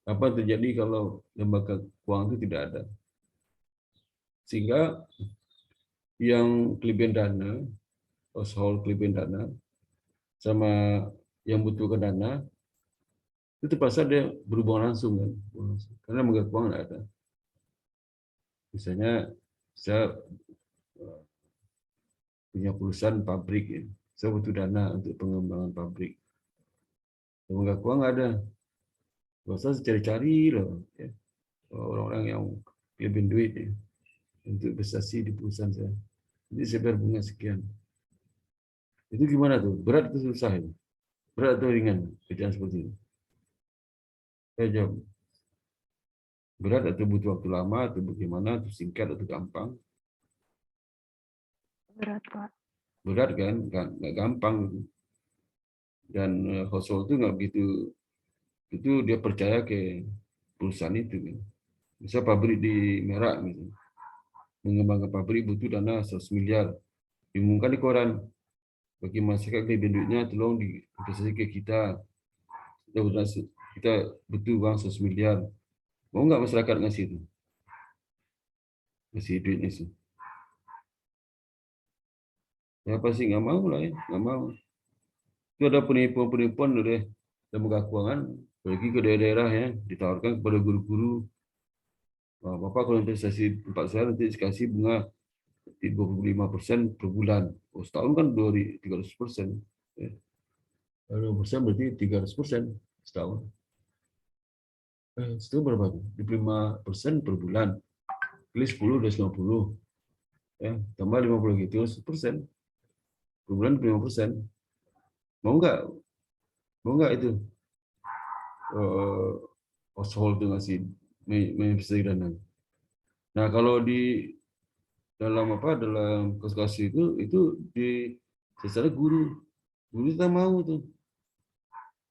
apa yang terjadi kalau lembaga keuangan itu tidak ada. Sehingga yang kelebihan dana, household kelebihan dana, sama yang butuhkan dana, itu terpaksa dia berhubungan langsung kan. Karena lembaga keuangan tidak ada. Misalnya saya punya perusahaan pabrik ya. Saya butuh dana untuk pengembangan pabrik. Lembaga keuangan nggak ada. Saya cari-cari loh, ya. Orang-orang yang lebih duit ya, untuk investasi di perusahaan saya. Jadi saya bayar bunga sekian. Itu gimana tuh? Berat atau susah itu? Berat atau ringan kerjaan seperti itu? Saya jawab, berat atau butuh waktu lama atau bagaimana, atau singkat atau gampang? Berat, Pak. Berat kan? Nggak gampang. Dan household itu nggak begitu, itu dia percaya ke perusahaan itu kan. Misal pabrik di Merak gitu. Mengembangkan pabrik butuh dana 100 miliar. Diumumkan di koran. Bagi masyarakat kelebihan duitnya tolong diinvestasi ke kita. Kita butuh uang 100 miliar. Mau nggak masyarakat ngasih itu? Ngasih duitnya sih. Ya pasti nggak mau lah ya, nggak mau. Itu ada penipuan-penipuan oleh lembaga keuangan pergi ke daerah-daerah ya, ditawarkan kepada guru-guru. Bapak kalau investasi tempat saya nanti dikasih bunga 25% per bulan. Oh, setahun kan 300%. Ya. 2% berarti 300% setahun. Itu berapa tuh? 25% per bulan. Kali 10 udah 90. Ya, tambah 50 gitu, 1%. Per bulan 5%. Mau nggak itu? Household itu ngasih investasi dana. Nah, kalau di dalam kasus itu di secara guru kita mau tuh.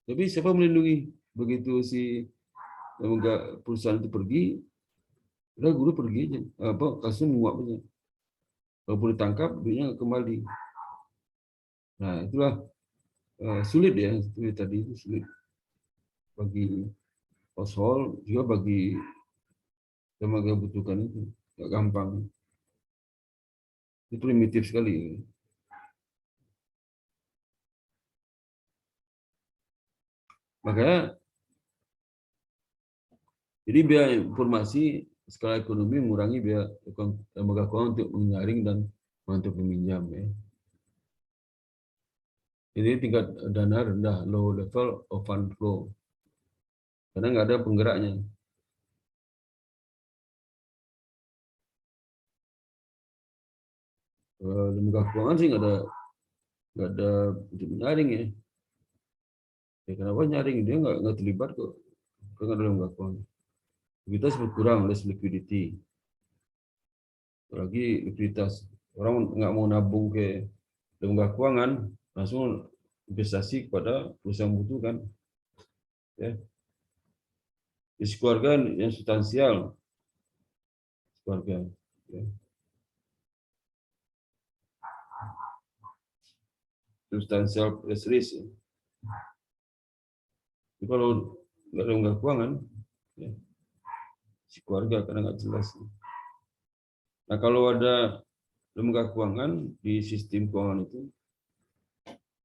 Tapi siapa melindungi? Begitu si lembaga perusahaan itu pergi, udah guru pergi aja. Kasusnya menguap aja. Kalau boleh tangkap, duitnya kembali. Nah, itulah sulit ya. Tadi itu sulit bagi household, juga bagi lembaga yang butuhkan itu. Nggak gampang. Itu primitif sekali. Makanya, jadi biaya informasi skala ekonomi mengurangi biaya lembaga keuangan untuk menyaring dan memantau peminjam. Ya. Jadi tingkat dana rendah, low level of fund flow. Karena nggak ada penggeraknya. Lembaga keuangan sih nggak ada untuk menyaring ya. Kenapa nyaring? Dia nggak terlibat kok. Karena ada lembaga keuangan. Likuiditas berkurang, less liquidity. Apalagi likuiditas. Orang nggak mau nabung ke lembaga keuangan, langsung investasi kepada perusahaan membutuhkan. Ya. Risiko keluarga yang substansial. Keluarga. Ya. Substansial risk. Jadi kalau nggak ada lembaga keuangan, ya, si keluarga karena nggak jelas. Nah kalau ada lembaga keuangan di sistem keuangan itu,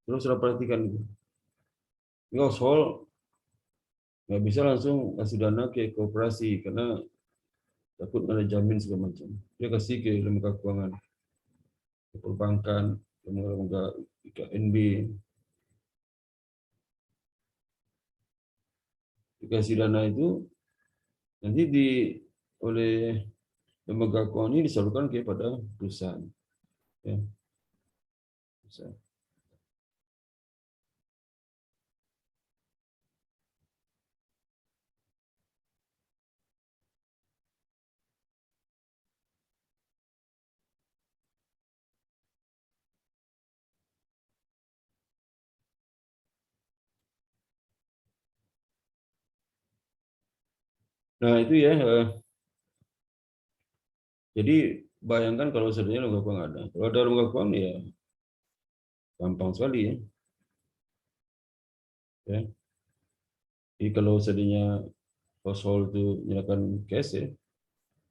terus harus perhatikan itu. Ini household nggak bisa langsung kasih dana ke koperasi karena takut ada jamin segala macam. Dia kasih ke lembaga keuangan, ke perbankan, lembaga IKNB. Dikasih dana itu nanti oleh lembaga keuangan ini disalurkan kepada perusahaan. Ya. Perusahaan. Nah itu ya, jadi bayangkan kalau sebenarnya lembaga keuangan ada. Kalau ada lembaga keuangan ya gampang sekali ya. Ya. Jadi kalau seandainya household itu menyerahkan cash ya,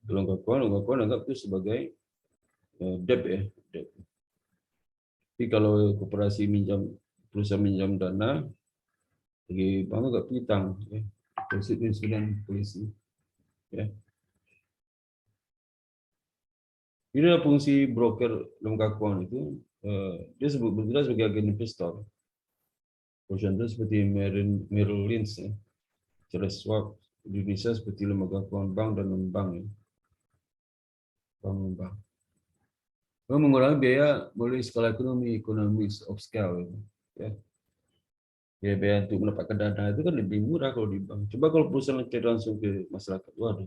lembaga keuangan anggap itu sebagai debt ya. Debt. Tapi kalau koperasi perusahaan minjam dana, bagi bank nggak piutang ya. Deposit instrumen polisi. Ya. Ini adalah fungsi broker lembaga keuangan itu, dia bertugas sebagai agen investor. Perusahaan itu seperti Merrill Lynch, ya. Charles Schwab, Indonesia seperti lembaga keuangan bank dan non-bank. Ya. Bank. Mengurangi biaya melalui skala economies of scale. Ya. Biaya untuk mendapatkan dana itu kan lebih murah kalau di bank. Coba kalau perusahaan cair langsung ke masyarakat, waduh,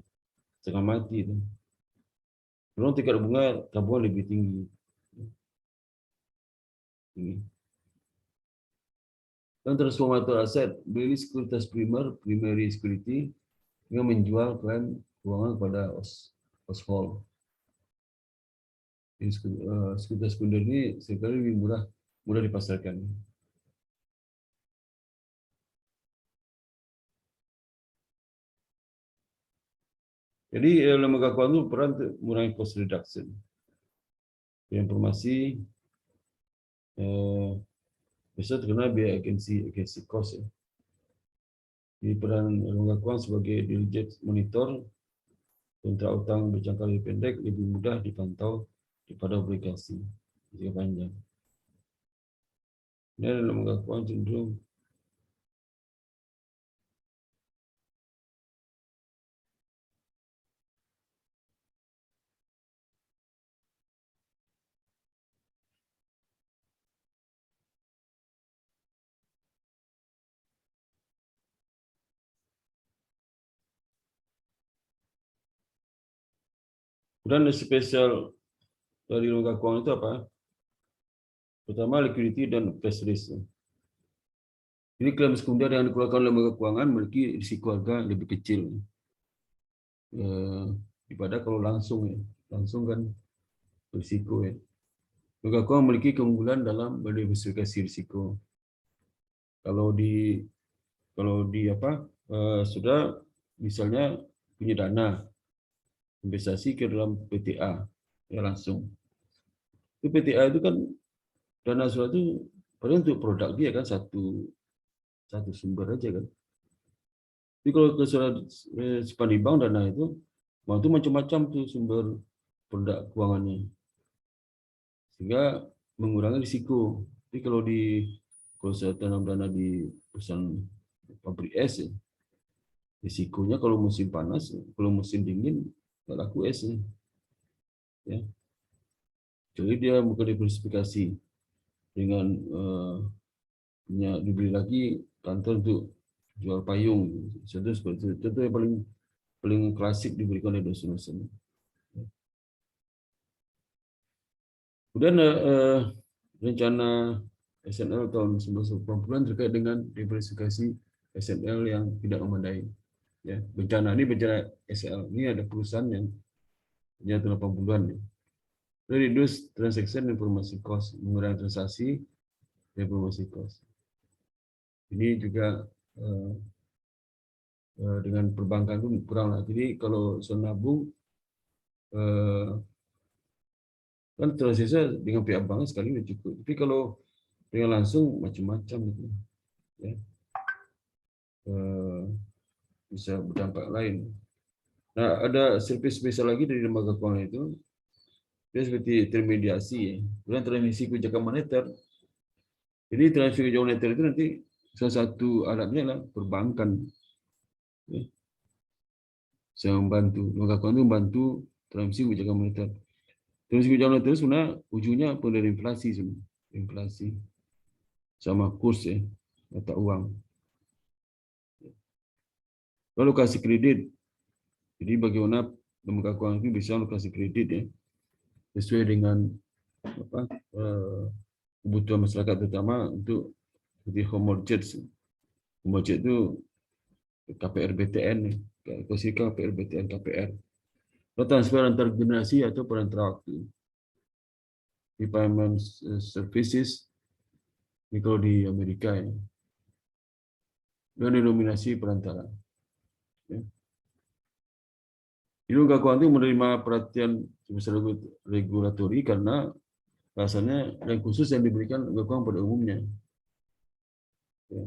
setengah mati itu. Memang tingkat bunga tabungan lebih tinggi. Dan transformator aset, beli sekuritas primer, primary security, dengan menjual klaim keuangan kepada household. Sekuritas sekunder ini sebenarnya lebih mudah dipasarkan. Jadi lembaga keuangan itu peran untuk mengurangi cost reduction. Informasi biasa terkena biaya agensi cost. Ya. Di peran lembaga keuangan sebagai diligence monitor kontrak utang berjangka lebih pendek lebih mudah dipantau daripada obligasi jangka panjang. Ini adalah lembaga keuangan cenderung dan spesial dari lembaga keuangan itu apa? Pertama, liquidity dan cash risk. Ini klaim sekunder yang dikeluarkan oleh lembaga keuangan memiliki risiko harga lebih kecil daripada kalau langsung ya. Langsung kan risiko ya. Lembaga keuangan memiliki keunggulan dalam mendiversifikasi risiko. Kalau di sudah misalnya punya dana investasi ke dalam PTA ya langsung. Itu PTA itu kan dana suatu padahal untuk produk dia kan satu sumber aja kan. Tapi kalau ke simpan di bank dana itu macam-macam tuh sumber produk keuangannya. Sehingga mengurangi risiko. Tapi kalau saya tanam dana di perusahaan pabrik es ya, risikonya kalau musim panas, kalau musim dingin nggak laku es ya. Jadi dia bukan diversifikasi dengan dibeli lagi kantor untuk jual payung. Contoh seperti itu. Contoh yang paling klasik diberikan oleh dosen-dosen. Kemudian rencana SNL tahun 1980 terkait dengan diversifikasi SNL yang tidak memadai. Ya, bencana SNL ini ada perusahaan yang punya tahun 80-an ya. Reduce transaction information cost, mengurangi transaksi informasi cost. Ini juga dengan perbankan itu kurang lah. Jadi kalau nabung kan transaksi dengan pihak bank sekali udah cukup. Tapi kalau dengan langsung macam-macam gitu, ya. Bisa berdampak lain. Nah, ada servis spesial lagi dari lembaga keuangan itu, dia seperti intermediasi, ya. Kemudian transmisi kebijakan moneter. Jadi transmisi kebijakan moneter itu nanti salah satu alatnya adalah perbankan. Ya. Saya membantu, lembaga keuangan itu membantu transmisi kebijakan moneter. Transmisi kebijakan moneter sebenarnya ujungnya dari inflasi sebenarnya. Inflasi sama kurs, ya, mata uang. Lalu kasih kredit. Jadi bagaimana lembaga keuangan itu bisa alokasi kredit, ya, sesuai dengan kebutuhan masyarakat, terutama untuk seperti home mortgage. Home mortgage itu KPR BTN, khususnya KPR BTN KPR. Lalu transfer antar generasi atau perantara waktu. Di payment services ini kalau di Amerika, ya, dengan denominasi perantara. Ya. Jadi lembaga keuangan itu menerima perhatian sebesar regulatori karena rasanya yang khusus yang diberikan lembaga keuangan pada umumnya. Ya.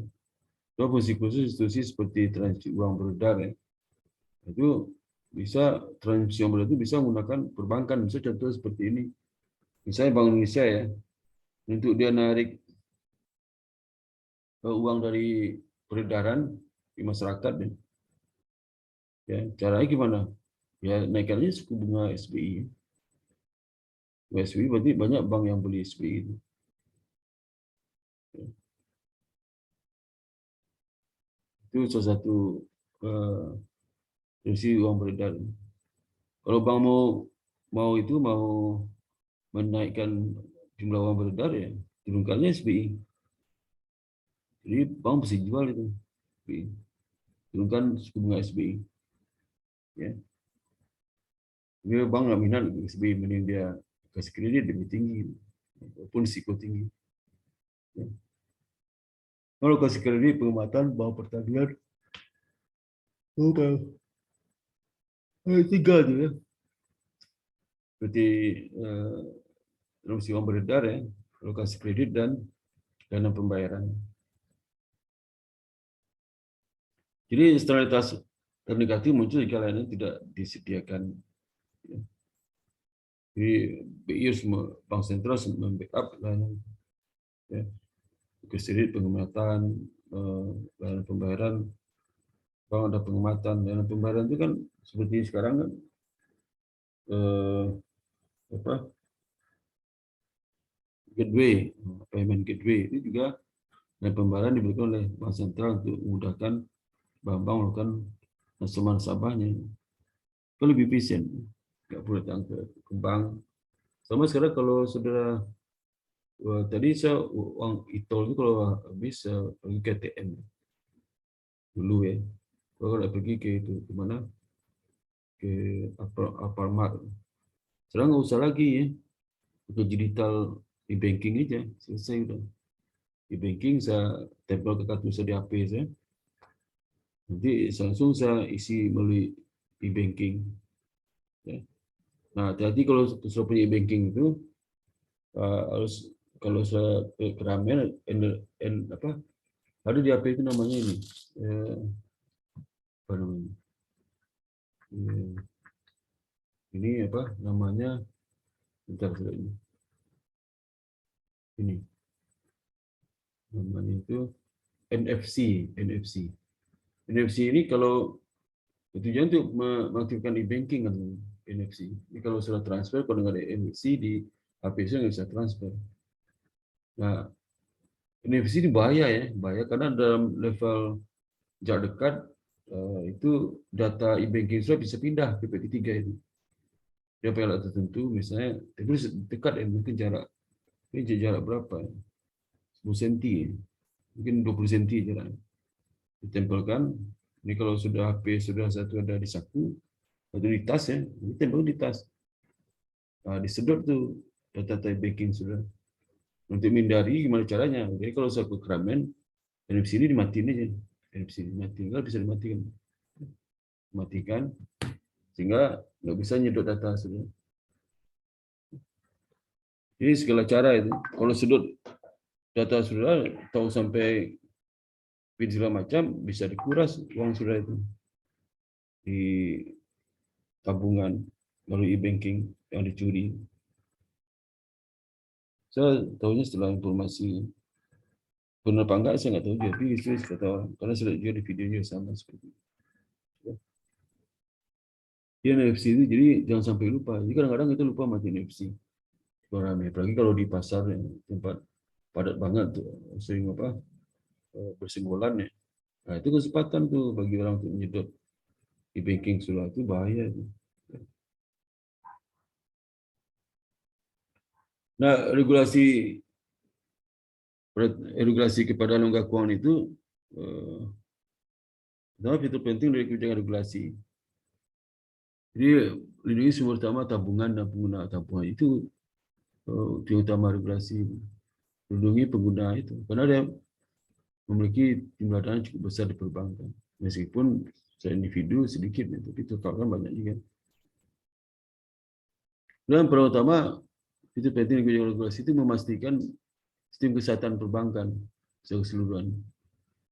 Fungsi khusus institusi seperti transmisi uang beredar, ya, itu bisa transmisi uang beredar itu bisa menggunakan perbankan. Bisa contoh seperti ini. Misalnya Bank Indonesia, ya, untuk dia narik uang dari peredaran di masyarakat, ya. Ya, caranya gimana? Ya, naikkannya suku bunga SBI. SBI berarti banyak bank yang beli SBI itu. Ya. Itu salah satu fungsi uang beredar. Kalau bank mau menaikkan jumlah uang beredar, ya turunkannya SBI. Jadi bank bisa jual itu SBI. Turunkan suku bunga SBI. Ya. Dia bank nggak minat SBI, mending dia kasih kredit lebih tinggi, walaupun risiko tinggi. Ya. Kalau kasih kredit pengamatan bank pertanian, tiga aja, ya. Seperti transmisi uang beredar, ya, alokasi kredit dan dana pembayaran. Jadi eksternalitas negatif muncul jika layanan tidak disediakan. Jadi BI semua bank sentral membackup layanan, ya, kredit pengamatan, layanan pembayaran, bank ada pengamatan, layanan pembayaran itu kan seperti sekarang kan gateway, payment gateway itu juga dan pembayaran diberikan oleh bank sentral untuk memudahkan bank-bank melakukan nasabah-nasabahnya. Itu lebih efisien, nggak perlu datang ke bank. Sama sekarang kalau saudara tadi saya uang e-tol itu kalau habis pergi ke ATM dulu, ya. Kalau pergi ke itu kemana, ke Alfamart. Sekarang nggak usah lagi, ya, untuk digital e-banking aja selesai udah. E-banking saya tempel ke kartu saya di HP saya, nanti langsung saya isi melalui e-banking. Ya. Nah, hati-hati kalau saya punya e-banking itu harus, kalau saya keramaian ada di HP itu namanya ini apa namanya, ini apa namanya, bentar ini namanya itu NFC ini kalau tujuan untuk mengaktifkan e-banking kan, NFC. Jadi kalau sudah transfer, kalau nggak ada NFC di HP saya nggak bisa transfer. Nah, NFC ini bahaya, ya, bahaya karena dalam level jarak dekat itu data e-banking sudah bisa pindah ke pihak ketiga itu. Dia pakai alat tertentu, misalnya, tapi dekat, ya, mungkin ini jarak berapa? 10 cm, ya. Mungkin 20 cm jarak. Ditempelkan. Ini kalau sudah HP sudah satu ada di saku atau di tas, ya, ditempel di tas. Nah, disedot tuh data e-banking sudah. Untuk menghindari gimana caranya? Jadi kalau saya ke keramaian, NFC ini dimatiin aja. NFC dimatiin, nggak bisa dimatikan. Matikan, sehingga nggak bisa nyedot data sudah. Jadi segala cara itu. Kalau sedot data sudah tahu sampai PIN segala macam, bisa dikuras uang sudah itu di tabungan melalui e-banking yang dicuri. Saya tahunya setelah informasi. Benar apa enggak saya nggak tahu juga, tapi itu kata orang. Karena saya lihat juga di videonya sama seperti itu. Dia NFC itu, jadi jangan sampai lupa. Jadi kadang-kadang kita lupa mati NFC. Ramai. Apalagi kalau di pasar yang tempat padat banget tuh, sering bersinggolan ya. Nah itu kesempatan tuh bagi orang untuk menyedot e-banking sudah, itu bahaya. Nah regulasi kepada lembaga keuangan itu pertama fitur penting dari kebijakan regulasi. Jadi lindungi sumber utama tabungan dan pengguna tabungan itu utama regulasi. Lindungi pengguna itu karena dia memiliki jumlah dana cukup besar di perbankan. Meskipun secara individu sedikit, tapi total kan banyak juga. Dan pertama itu penting kebijakan regulasi itu memastikan sistem kesehatan perbankan secara keseluruhan.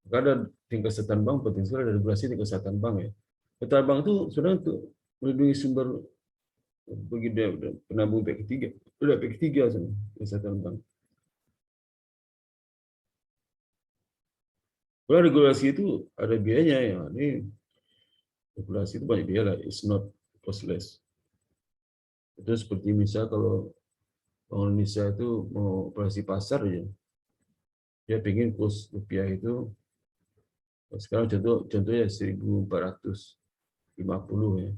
Maka ada tingkat kesehatan bank, penting sekali ada regulasi tingkat kesehatan bank ya. Kesehatan bank itu sebenarnya untuk melindungi sumber bagi dia penabung pihak ketiga, udah pihak ketiga sebenarnya kesehatan bank. Kalau regulasi itu ada biayanya ya, ini regulasi itu banyak biaya lah, it's not costless. Itu seperti misal kalau Bank Indonesia itu mau operasi pasar ya, dia pengen kurs rupiah itu sekarang contohnya 1.450 ya,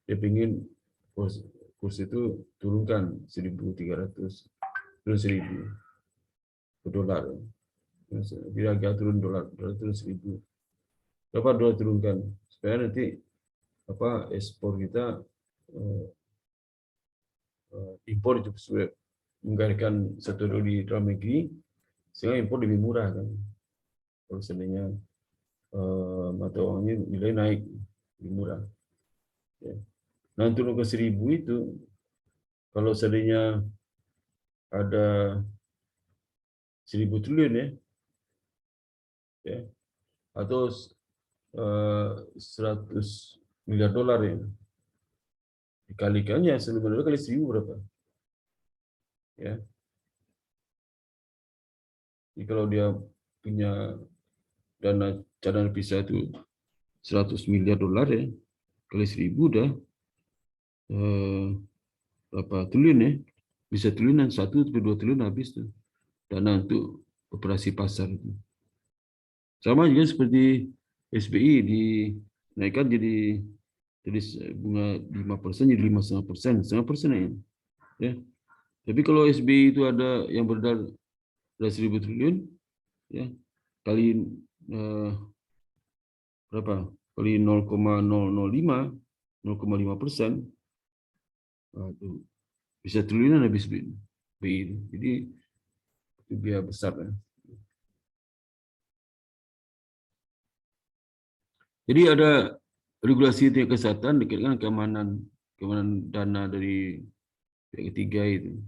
dia pengen kurs itu turunkan 1.300, turun 1.000 ke dolar. Jadi agak turun dolar turun 1.000. Berapa dolar turunkan supaya nanti ekspor kita impor itu sudah menggalakkan satu dolar di dalam negeri, sehingga impor lebih murah kan. Kalau seandainya mata uangnya nilai naik lebih murah. Ya. Nah turun ke 1.000 itu, kalau seandainya ada 1.000 triliun ya, atau 100 miliar dolar ya, dikalikannya 1 miliar dolar kali 1.000 berapa? Ya. Jadi kalau dia punya dana cadangan devisa itu 100 miliar dolar ya, kali 1.000 udah berapa triliun ya? Bisa triliunan, 1-2 triliun habis tuh dana untuk operasi pasar itu. Sama juga seperti SBI dinaikkan jadi bunga 5% jadi 5,5%, 0,5% ya. Tapi kalau SBI itu ada yang beredar 1.000 triliun ya, kali berapa? Kali 0,005%, bisa triliunan habis BI. Jadi itu biaya besar ya. Jadi ada regulasi tingkat kesehatan dikaitkan keamanan dana dari pihak ketiga itu.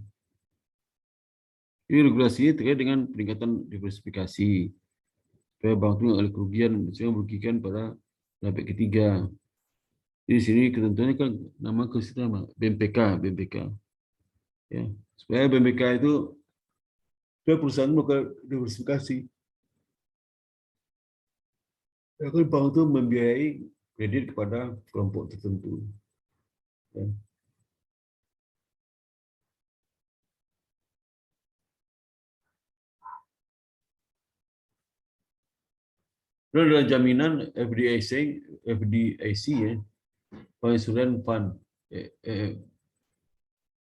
Ini regulasi terkait dengan peningkatan diversifikasi supaya bank itu nggak ada kerugian, sehingga merugikan para pihak ketiga. Di sini ketentuannya kan nama sistem BMPK, ya, supaya BMPK itu supaya perusahaan melakukan diversifikasi. Ya, kan bank itu membiayai kredit kepada kelompok tertentu. Ya. Lalu ada jaminan FDIC ya, Insurance Fund,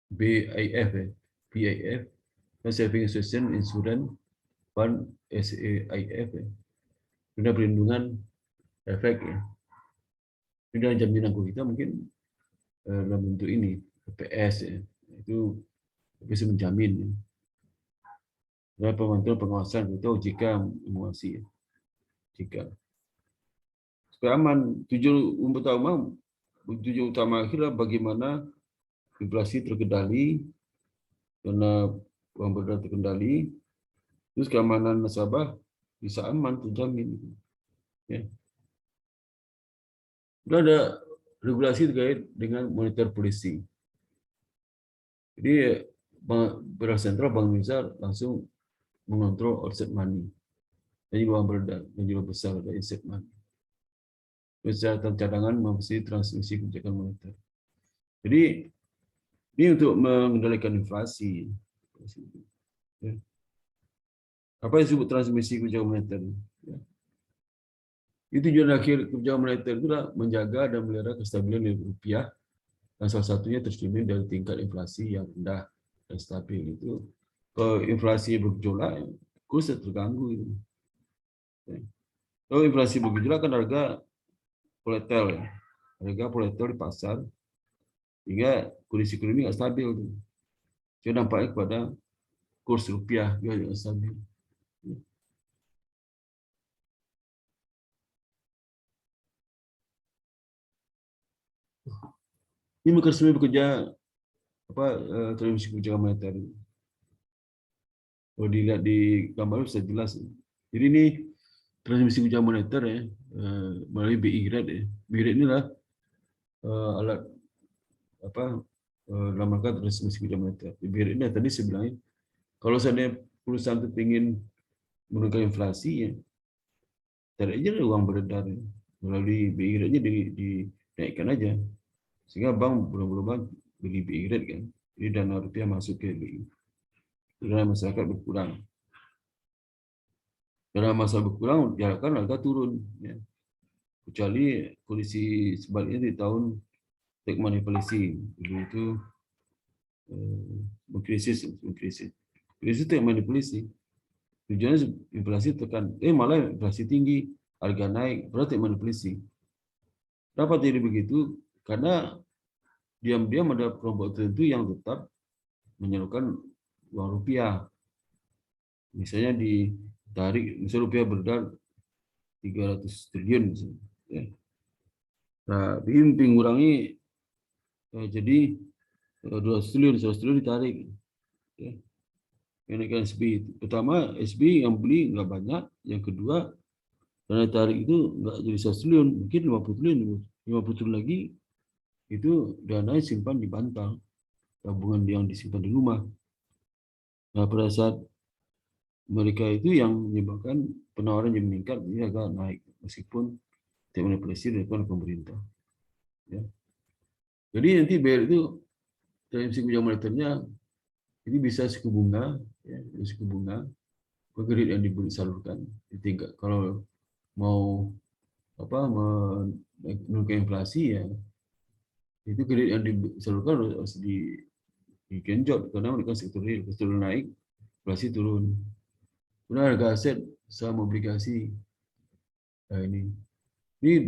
BIF ya, BIF, Saving Association Insurance Fund SAIF ya, guna perlindungan efek ya. Ini dalam jaminan kita mungkin dalam bentuk ini, PPS ya, itu bisa menjamin ya. Dan pemantauan pengawasan itu OJK menguasai. OJK. Supaya aman, tujuan utama akhirnya bagaimana inflasi terkendali, karena uang beredar terkendali, terus keamanan nasabah bisa aman, terjamin. Ya. Sudah ada regulasi terkait dengan moneter policy. Jadi Bank Sentral, Bank Indonesia langsung mengontrol offset money. Jadi uang beredar dan juga besar dari offset money. Kesehatan cadangan memfasilitasi transmisi kebijakan moneter. Jadi ini untuk mengendalikan inflasi. Ya. Apa yang disebut transmisi kebijakan moneter? Ya. Itu tujuan akhir kebijakan moneter itu adalah menjaga dan melihara kestabilan nilai rupiah, dan salah satunya tercermin dari tingkat inflasi yang rendah dan stabil. Itu kalau inflasi bergejolak, kurs terganggu. Itu. Ya. Kalau inflasi bergejolak kan harga volatil, ya. Harga volatil di pasar, sehingga kondisi ekonomi nggak stabil. Jadi dampaknya kepada kurs rupiah juga tidak stabil. Ini mekanisme bekerja transmisi kebijakan moneter. Kalau dilihat di gambar bisa jelas. Jadi ini transmisi kebijakan moneter ya, melalui BI rate ya. BI rate inilah alat dalam rangka transmisi kebijakan moneter. BI rate ini tadi saya bilang, kalau seandainya perusahaan itu ingin menurunkan inflasi ya, tarik aja uang beredar ya. Melalui BI rate-nya dinaikkan aja. Sehingga bank berlomba-lomba beli BI rate kan. Jadi dana rupiah masuk ke BI. Dana masyarakat berkurang. Dana masyarakat berkurang, diharapkan harga turun. Ya. Kecuali kondisi sebaliknya di tahun take money policy. Dulu itu krisis take money policy. Tujuannya inflasi tekan. Malah inflasi tinggi, harga naik, berarti take money policy. Kenapa jadi begitu? Karena diam-diam ada kelompok tertentu yang tetap menyalurkan uang rupiah. Misalnya ditarik, misalnya rupiah beredar 300 triliun. Misalnya, ya. Nah, ini mengurangi jadi 200 triliun, 100 triliun ditarik. Ya. Kenaikan SBI. Pertama, SBI yang beli nggak banyak. Yang kedua, dana tarik itu nggak jadi 100 triliun, mungkin 50 triliun. 50 triliun lagi itu dana simpan di bantal, tabungan yang disimpan di rumah. Nah, pada saat mereka itu yang menyebabkan penawaran yang meningkat, ini agak naik meskipun tidak manipulasi dilakukan pemerintah. Ya. Jadi nanti BR itu transmisi kebijakan moneternya ini bisa suku bunga, ya, suku bunga, kredit yang disalurkan di tingkat. Kalau mau menurunkan inflasi ya, itu kredit yang disalurkan harus digenjot karena mereka sektor real naik, inflasi turun. Kemudian harga aset saham obligasi. Nah, ini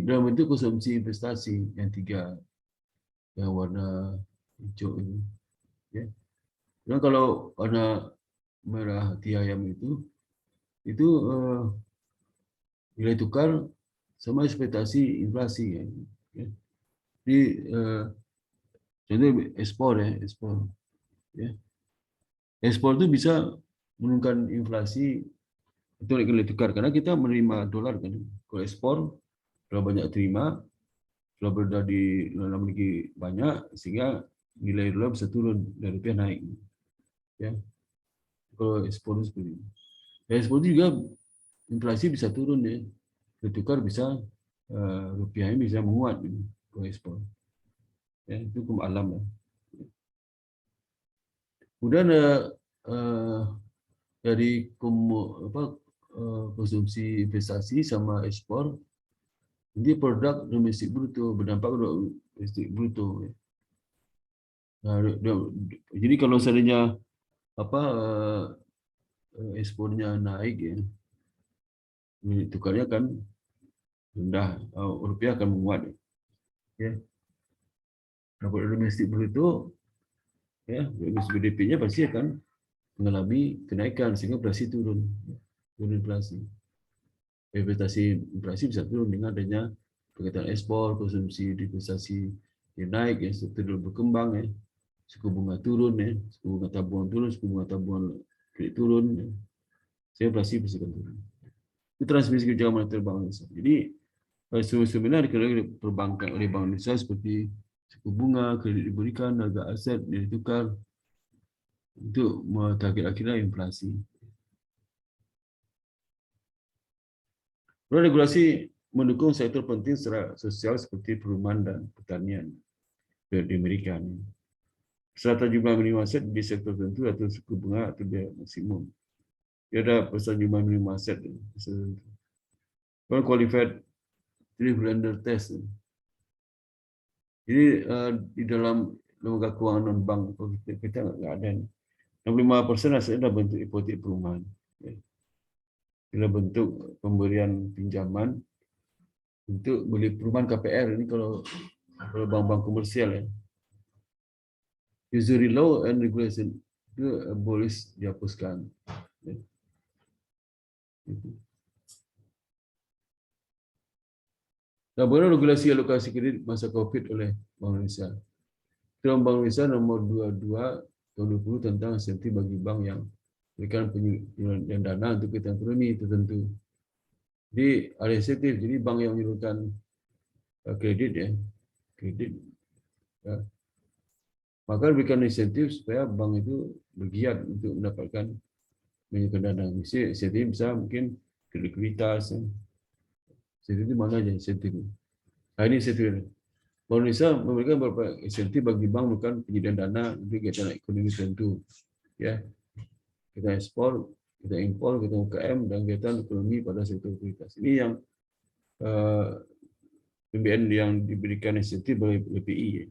dalam bentuk konsumsi investasi yang 3 yang warna hijau ini. Ya. Dan kalau warna merah hati ayam itu nilai tukar sama ekspektasi inflasi. Ya. Jadi contoh ekspor ya, ekspor. Ya. Ekspor itu bisa menurunkan inflasi itu nilai tukar karena kita menerima dolar kan. Kalau ekspor kalau banyak terima, kalau beredar di dalam negeri banyak sehingga nilai dolar bisa turun dan rupiah naik. Ya. Kalau ekspor itu seperti ini. Ya, ekspor itu juga inflasi bisa turun ya. Nilai tukar bisa rupiahnya bisa menguat gitu, kalau ekspor. Ya, itu hukum alam ya. Kemudian dari konsumsi investasi sama ekspor, ini produk domestik bruto berdampak pada domestik bruto. Ya. Nah, jadi kalau seandainya ekspornya naik ya, nilai tukarnya kan rendah, rupiah akan menguat. Ya. Nah, kalau domestik bruto, ya, BDP-nya pasti akan mengalami kenaikan sehingga inflasi turun inflasi. Inflasi bisa turun dengan adanya pergerakan ekspor, konsumsi divestasi yang naik, ya, struktur berkembang, ya, suku bunga turun, ya, suku bunga tabungan turun, suku bunga tabungan kredit turun, ya, sehingga inflasi bisa turun. Itu transmisi kebijakan moneter Bank Indonesia. Jadi instrumen-instrumen dikeluarkan perbankan oleh Bank Indonesia seperti suku bunga, kredit diberikan, harga aset, nilai tukar untuk mentarget akhirnya inflasi. Regulasi mendukung sektor penting secara sosial seperti perumahan dan pertanian di Amerika. Serta jumlah minimum aset di sektor tertentu atau suku bunga atau biaya maksimum. Dia ada pasal jumlah minimum aset. Qualified Thrift Lender Test. Jadi di dalam lembaga keuangan non bank kita nggak ada. 65% asetnya adalah bentuk hipotek perumahan. Adalah bentuk pemberian pinjaman untuk beli perumahan KPR. Ini kalau bank-bank komersial, ya. Usury law and regulation itu abolis, dihapuskan. Ya. Nah, baru regulasi alokasi kredit masa COVID oleh Bank Indonesia. Dalam Bank Indonesia nomor 22 tahun 20 tentang insentif bagi bank yang memberikan penyuluhan dana untuk kegiatan ekonomi tertentu. Jadi ada insentif, jadi bank yang menyuruhkan kredit, ya, kredit, ya, maka diberikan insentif supaya bank itu bergiat untuk mendapatkan menyuruhkan dana. Insentif bisa mungkin likuiditas, ya. Insentif itu mana aja insentif. Nah, ini insentif. Bank Indonesia memberikan beberapa insentif bagi bank bukan penyediaan dana untuk kegiatan ekonomi tertentu, ya. Kita ekspor, kita impor, kita UKM, dan kegiatan ekonomi pada sektor prioritas. Ini yang PBN yang diberikan insentif oleh BPI. Ya.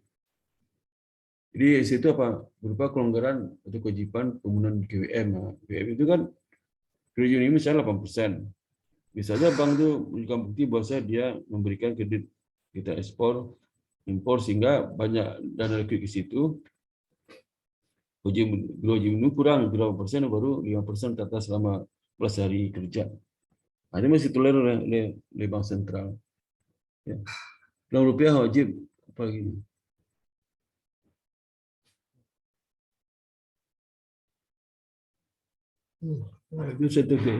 Jadi itu apa? Berupa kelonggaran atau kewajiban penggunaan GWM. Nah, GWM itu kan kredit ini misalnya 8%. Misalnya bank itu menunjukkan bukti bahwa dia memberikan kredit kita ekspor, impor sehingga banyak dana likuid ke situ. Kewajiban ini kurang 8%, baru 5% tata selama 11 hari kerja. Nah, ini masih toleran oleh Bank Sentral. Ya. Dalam rupiah wajib apa lagi? Itu satu ke.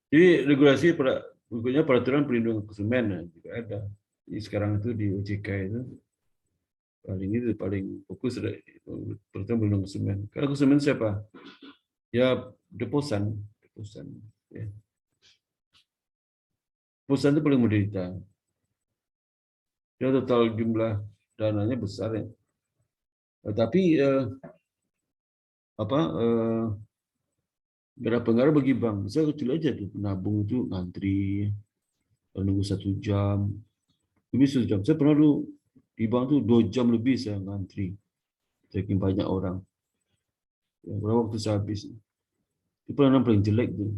Jadi regulasi berikutnya peraturan perlindungan konsumen juga ada. Jadi sekarang itu di OJK itu paling fokus peraturan perlindungan konsumen. Karena konsumen siapa? Ya deposan. Ya. Deposan itu paling menderita. Dia total jumlah dananya besar, ya. Tapi nggak ada pengaruh bagi bank. Saya kecil aja tuh, penabung itu ngantri, nunggu 1 jam, lebih 1 jam. Saya pernah dulu di bank tuh 2 jam lebih saya ngantri, saking banyak orang. Ya, berapa waktu saya habis? Itu pelayanan paling jelek tuh.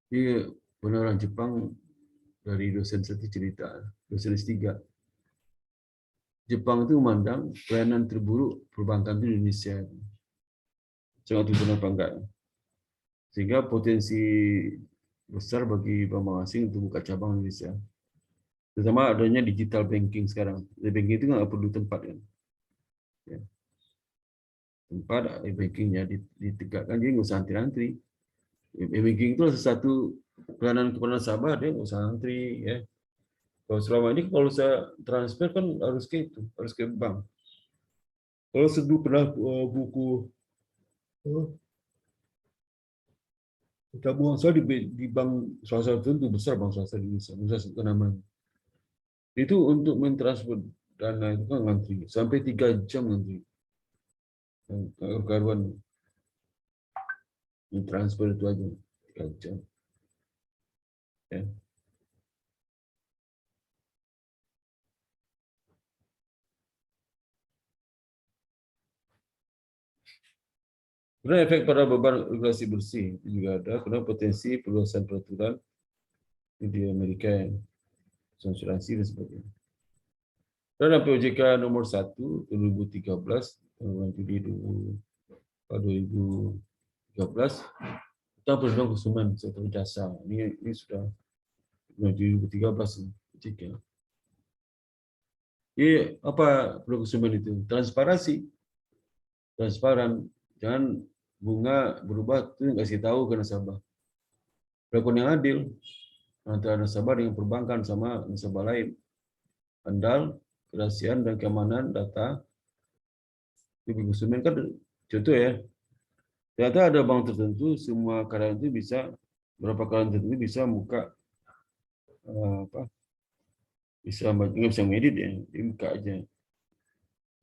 Jadi benar orang Jepang dari dosen satu cerita, dosen S3. Jepang itu memandang pelayanan terburuk perbankan di Indonesia. Sangat turun apa enggak. Sehingga potensi besar bagi bank asing untuk buka cabang di Indonesia. Terutama adanya digital banking sekarang. Banking itu nggak perlu tempat, kan. Ya. Tempat bankingnya ditegakkan, jadi nggak usah antri-antri. Banking itu sesuatu pelayanan kepada nasabah, dia nggak usah antri, ya. Kalau selama ini kalau saya transfer kan harus ke itu, harus ke bank. Kalau sedang pernah buku tabungan saya di bank swasta tertentu besar, bank swasta di Indonesia, saya sebutkan namanya. Itu untuk mentransfer dana itu kan ngantri sampai 3 jam ngantri. Karuan mentransfer itu aja 3 jam. Ya. Karena efek pada beban regulasi bersih itu juga ada, karena potensi perluasan peraturan di Amerika yang asuransi dan sebagainya. Dan POJK nomor 1 2013 bulan Juli 2013 tentang perlindungan konsumen sektor jasa. Ini sudah 2013 OJK. Jadi apa perlindungan konsumen itu? Transparansi, transparan, jangan bunga berubah itu kasih tahu ke nasabah. Perlakuan yang adil antara nasabah dengan perbankan sama nasabah lain. Andal, kerahasiaan dan keamanan data konsumen kan contoh ya. Ternyata ada bank tertentu semua karyawan itu bisa berapa karyawan tertentu bisa buka bisa ngedit ya, dibuka aja.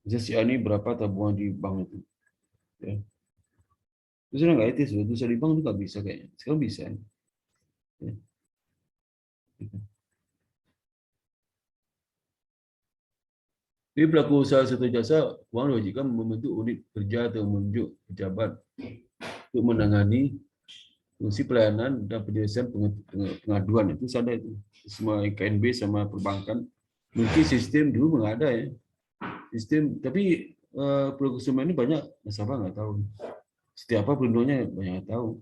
Bisa si ani berapa tabungan di bank itu. Ya. Itu sudah nggak etis, itu di bank juga bisa kayaknya. Sekarang bisa. Ya. Jadi pelaku usaha sektor jasa keuangan diwajibkan membentuk unit kerja atau menunjuk pejabat untuk menangani fungsi pelayanan dan penyelesaian pengaduan. Itu ada itu. Semua KNB sama perbankan. Mungkin sistem dulu nggak ada ya. Sistem, tapi pelaku konsumen ini banyak nasabah nggak tahu. Setiap apa perlindungannya banyak nggak tahu.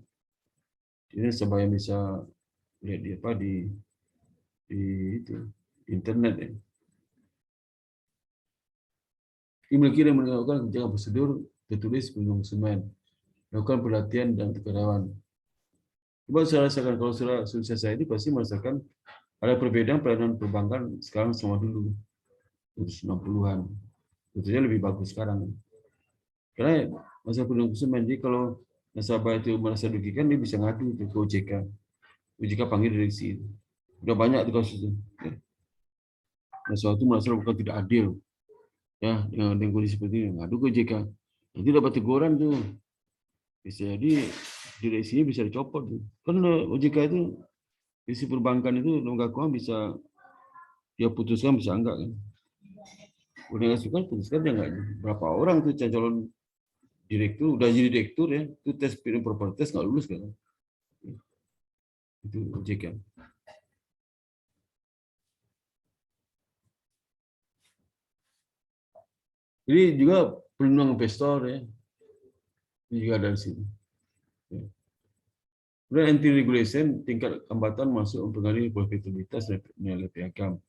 Jadi nasabah yang bisa lihat di apa di itu internet ya. Dimiliki dan melakukan kebijakan prosedur tertulis perlindungan konsumen, melakukan pelatihan dan karyawan. Coba saya rasakan kalau sukses saya ini pasti merasakan ada perbedaan pelayanan perbankan sekarang sama dulu, 60-an. Tentunya lebih bagus sekarang. Karena masa perlindungan konsumen, jadi kalau nasabah itu merasa dirugikan, dia bisa ngadu ke OJK. OJK panggil direksi. Udah banyak tuh kasus itu. Nasabah itu merasa bukan tidak adil. Ya, dengan kondisi seperti ini, ngadu ke OJK. Nanti dapat teguran tuh. Bisa jadi direksinya bisa dicopot tuh. Kan OJK itu isi perbankan itu lembaga keuangan bisa dia putuskan bisa enggak kan. Udah nggak suka putuskan dia enggak. Berapa orang tuh calon direktur udah jadi direktur ya, itu tes fit and proper test nggak lulus kan. Itu OJK. Jadi juga perlindungan investor ya. Ini juga dari sini. Kemudian anti regulation, tingkat hambatan masuk mempengaruhi profitabilitas dan nilai piagam.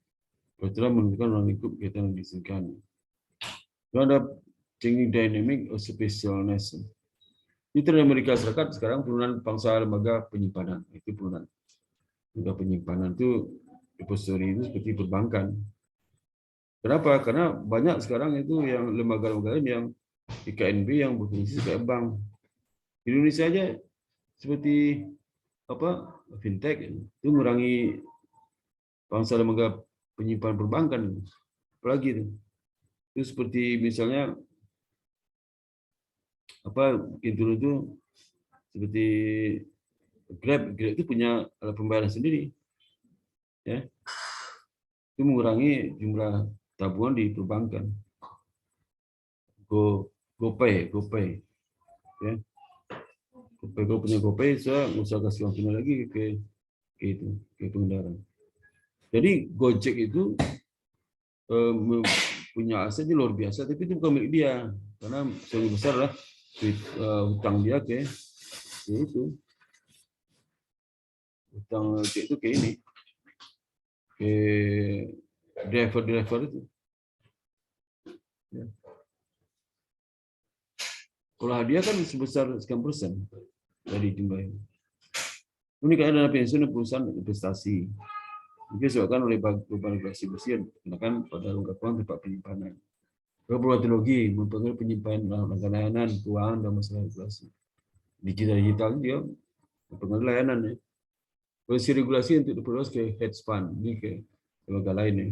Peraturan menentukan ruang lingkup kegiatan yang diizinkan. Lalu ada changing dynamic of specialness. Di Amerika Serikat sekarang penurunan pangsa lembaga penyimpanan. Itu penurunan. Lembaga penyimpanan itu depository itu seperti perbankan. Kenapa? Karena banyak sekarang itu yang lembaga-lembaga yang di KNB yang berfungsi sebagai bank. Di Indonesia aja seperti apa fintech itu mengurangi pangsa lembaga penyimpanan perbankan. Apalagi itu seperti misalnya apa itu seperti Grab itu punya alat pembayaran sendiri, ya itu mengurangi jumlah tabungan di perbankan. GoPay, ya. Kalau punya GoPay, saya nggak usah kasih uang tunai lagi ke pengendara. Jadi Gojek itu punya aset luar biasa, tapi itu bukan milik dia, karena sebagian besar lah hutang dia ke itu, hutang itu ke ini, ke driver itu. Ya. Kalau hadiah kan sebesar sekian persen dari jumlah ini. Ini kayak dana pensiun dan perusahaan investasi. Mungkin disebabkan oleh perubahan regulasi bersih dikenakan pada lembaga keuangan tempat penyimpanan. Perubahan teknologi mempengaruhi penyimpanan layanan keuangan dan masalah regulasi. Digital dia mempengaruhi layanan ya. Polisi regulasi untuk diperluas ke hedge fund, ini ke lembaga lain ya.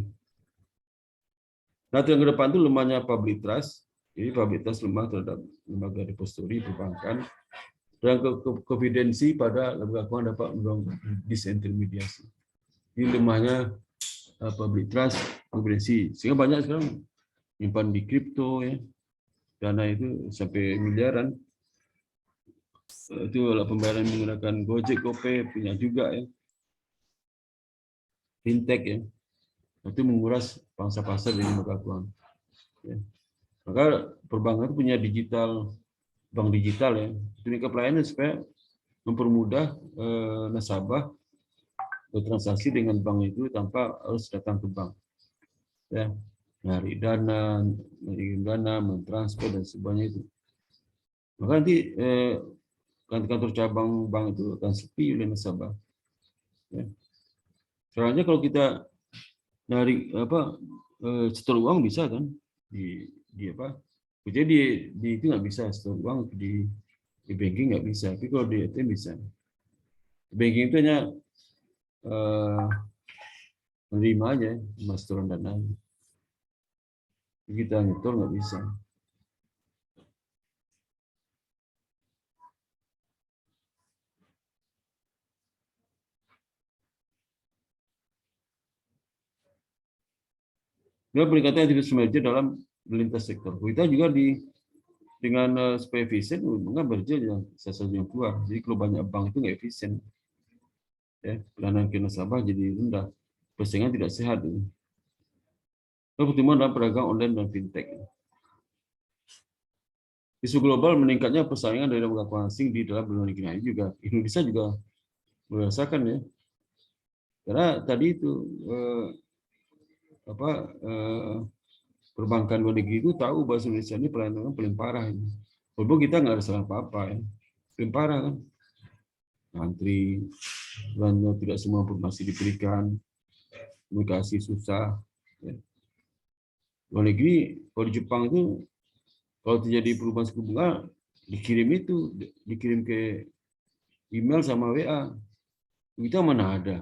Nah, yang ke depan itu lemahnya public trust. Jadi public trust lemah terhadap lembaga depository perbankan dan konfidensi pada lembaga keuangan dapat mendorong disintermediasi. Ini lemahnya public trust, konfidensi. Sehingga banyak sekarang nyimpan di kripto ya, dana itu sampai miliaran. Itu adalah pembayaran menggunakan Gojek, GoPay punya juga ya, fintech ya. Itu menguras pangsa pasar dari lembaga keuangan. Ya. Maka perbankan itu punya bank digital ya. Teknik pelayanan supaya mempermudah nasabah bertransaksi dengan bank itu tanpa harus datang ke bank. Ya, menarik dana, mengirim dana, mentransfer dan sebagainya itu. Maka nanti kantor cabang bank itu akan sepi oleh nasabah. Ya. Soalnya kalau kita narik setor uang bisa kan di apa? Jadi di itu nggak bisa setor uang di banking nggak bisa. Tapi kalau di ATM bisa. Banking itu hanya menerima aja setoran dana. Kita nyetor nggak bisa. Dengan peningkatan aktivitas merger dalam lintas sektor. Kita juga dengan supaya efisien, mengapa merger yang salah satu yang keluar. Jadi kalau banyak bank itu nggak efisien. Ya, pelayanan ke nasabah jadi rendah. Persaingan tidak sehat. Pertumbuhan dalam perdagangan online dan fintech. Isu global meningkatnya persaingan dari lembaga keuangan asing di dalam dunia negeri juga. Indonesia juga merasakan ya. Karena tadi itu perbankan luar negeri itu tahu bahasa Indonesia ini pelayanan paling parah ini. Walaupun kita nggak ada salah apa-apa ya. Paling parah kan. Antri, dan tidak semua informasi diberikan, komunikasi susah. Ya. Luar negeri, kalau di Jepang itu, kalau terjadi perubahan suku bunga, dikirim ke email sama WA. Kita mana ada?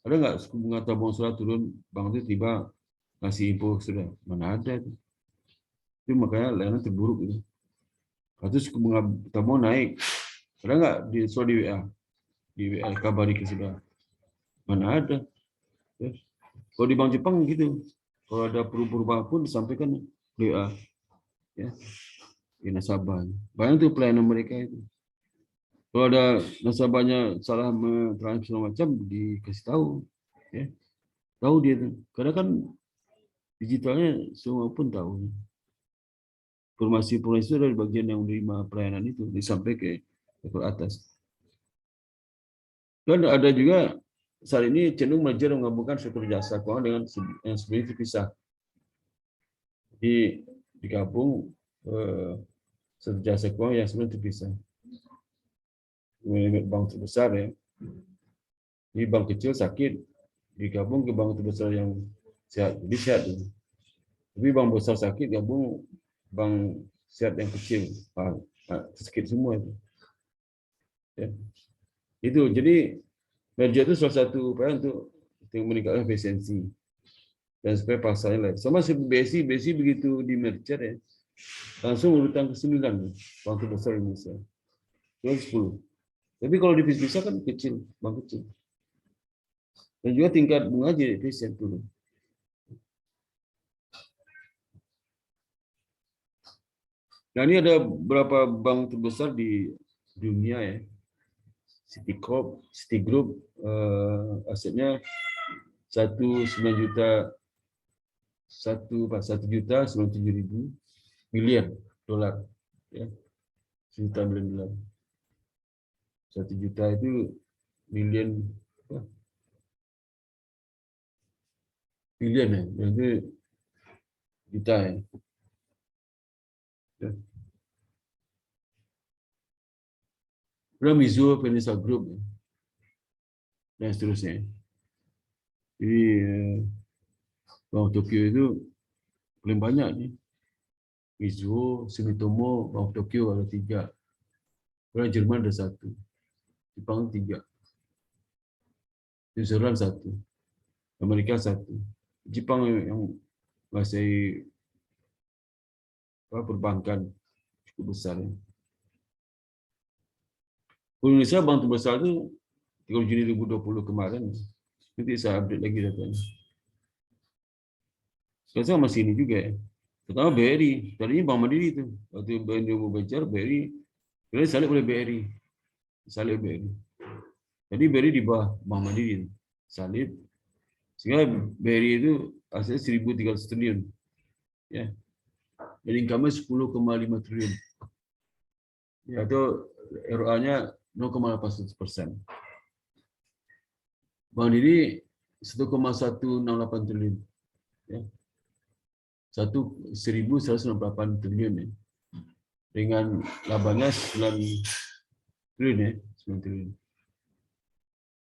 Ada nggak suku bunga tabungan sudah turun, bank itu tiba kasih info sudah, mana ada itu. Itu makanya layanan terburuk itu. Atau suku bunga tabungan naik, ada nggak di WA? Di WA kabari ke sudah, mana ada. Ya. Kalau di bank Jepang gitu, kalau ada perubahan pun disampaikan WA. Ya, di nasabah. Banyak tuh pelayanan mereka itu. Kalau ada nasabahnya salah mentransfer macam, dikasih tahu. Ya. Tahu dia tuh. Karena kan digitalnya semua pun tahu. Informasi itu dari bagian yang menerima pelayanan itu disampaikan ke level atas. Dan ada juga saat ini cenderung merger menggabungkan sektor jasa keuangan dengan yang sebelumnya terpisah. Jadi digabung sektor jasa keuangan yang sebelumnya terpisah. Bank terbesar ya. Ini bank kecil sakit digabung ke bank terbesar yang sehat. Jadi sehat. Tapi bank besar sakit gabung bank sehat yang kecil. Sakit semua itu. Ya. Itu jadi merger itu salah satu upaya untuk meningkatkan efisiensi dan supaya pasarnya lain. Sama seperti BSI begitu di merger ya, langsung urutan ke-9 bank terbesar Indonesia. Itu 10. Tapi kalau dipisah kan kecil, bank kecil. Dan juga tingkat bunga jadi efisien turun. Nah ini ada beberapa bank terbesar di dunia ya. Citigroup asetnya 1,97 miliar dolar ya. 1 juta miliar dolar. 1 juta itu miliar ya, itu juta ya. Mizuho Financial Group dan seterusnya. Jadi Bank Tokyo itu paling banyak nih. Mizuho, Sumitomo, Bank Tokyo ada 3. Kalau Jerman ada 1. Jepang 3. New Zealand 1. Amerika 1. Jepang yang masih perbankan cukup besar. Ya. Indonesia bank terbesar itu 3 Juni 2020 kemarin. Nanti saya update lagi datanya. Sekarang masih ini juga ya. Pertama BRI, tadinya Bank Mandiri itu. Waktu BNI mau bicara BRI, kemudian salib oleh BRI. Salib BRI. Jadi BRI di bawah Bank Mandiri. Salib Sehingga BRI itu hasilnya 1.300 triliun. Ya. Dan income-nya 10,5 triliun. Ya, itu ROA-nya 0,81%. Bank Mandiri 1,168 triliun. Ya. 1.168 triliun ya. Dengan labanya 9 triliun ya, 9 triliun.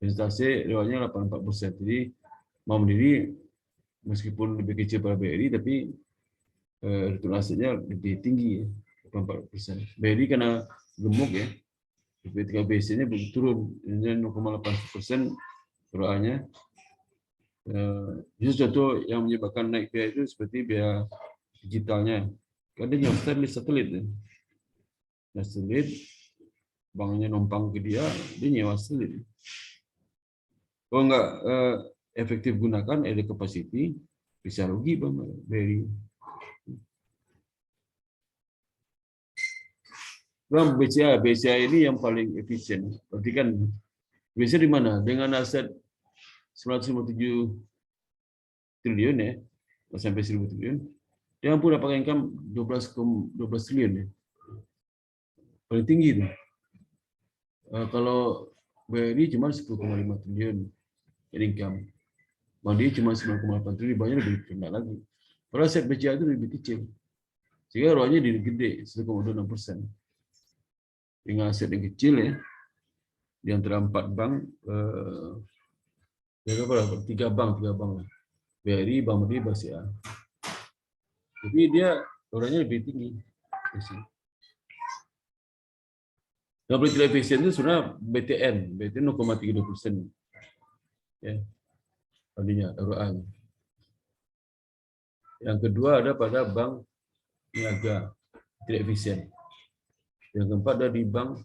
Presentasi ROA-nya 84%. Jadi Bank Mandiri meskipun lebih kecil pada BRI tapi return asetnya lebih tinggi ya, 84%. BRI karena gemuk ya, ketika BC-nya turun, 0,8% ROA-nya. Itu contoh yang menyebabkan naik biaya itu seperti biaya digitalnya. Kadang satelit ya. Nah, satelit, banknya numpang ke dia nyewa satelit. Kalau nggak efektif gunakan ada capacity, bisa rugi Bang BRI. Bang BCA ini yang paling efisien. Berarti kan BCA di mana? Dengan aset 957 triliun ya, sampai 1.000 triliun. Dia mampu dapat income 12 triliun ya. Paling tinggi itu. Kalau BRI cuma 10,5 triliun income. Mandiri cuma 9,8 triliun, banyak lebih rendah lagi. Padahal aset BCA itu lebih kecil. Sehingga ROA-nya gede, 1,26%. Dengan aset yang kecil ya, di antara 4 bank, tiga bank lah. BRI, Bank Mandiri, BCA. Jadi dia ROA-nya lebih tinggi. Yang paling tidak efisien itu sebenarnya BTN 0,32%. Ya, tadinya ROA-nya. Yang kedua ada pada bank niaga, tidak efisien. Yang keempat ada di bank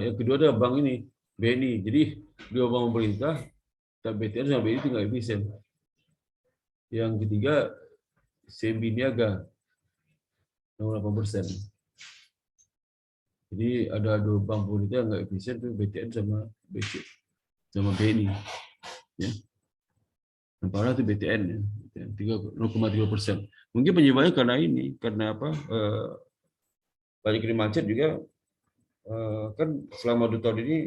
yang kedua ada bank ini BNI. Jadi dua bank pemerintah, BTN sama BNI tinggal efisien. Yang ketiga CMB niaga 0,8%. Jadi ada dua bank pemerintah yang nggak efisien tuh BTN sama BNI. Ya. Yang parah itu BTN ya, 0,3%. Mungkin penyebabnya karena ini, karena banyak kena macet juga. Kan selama 2 tahun ini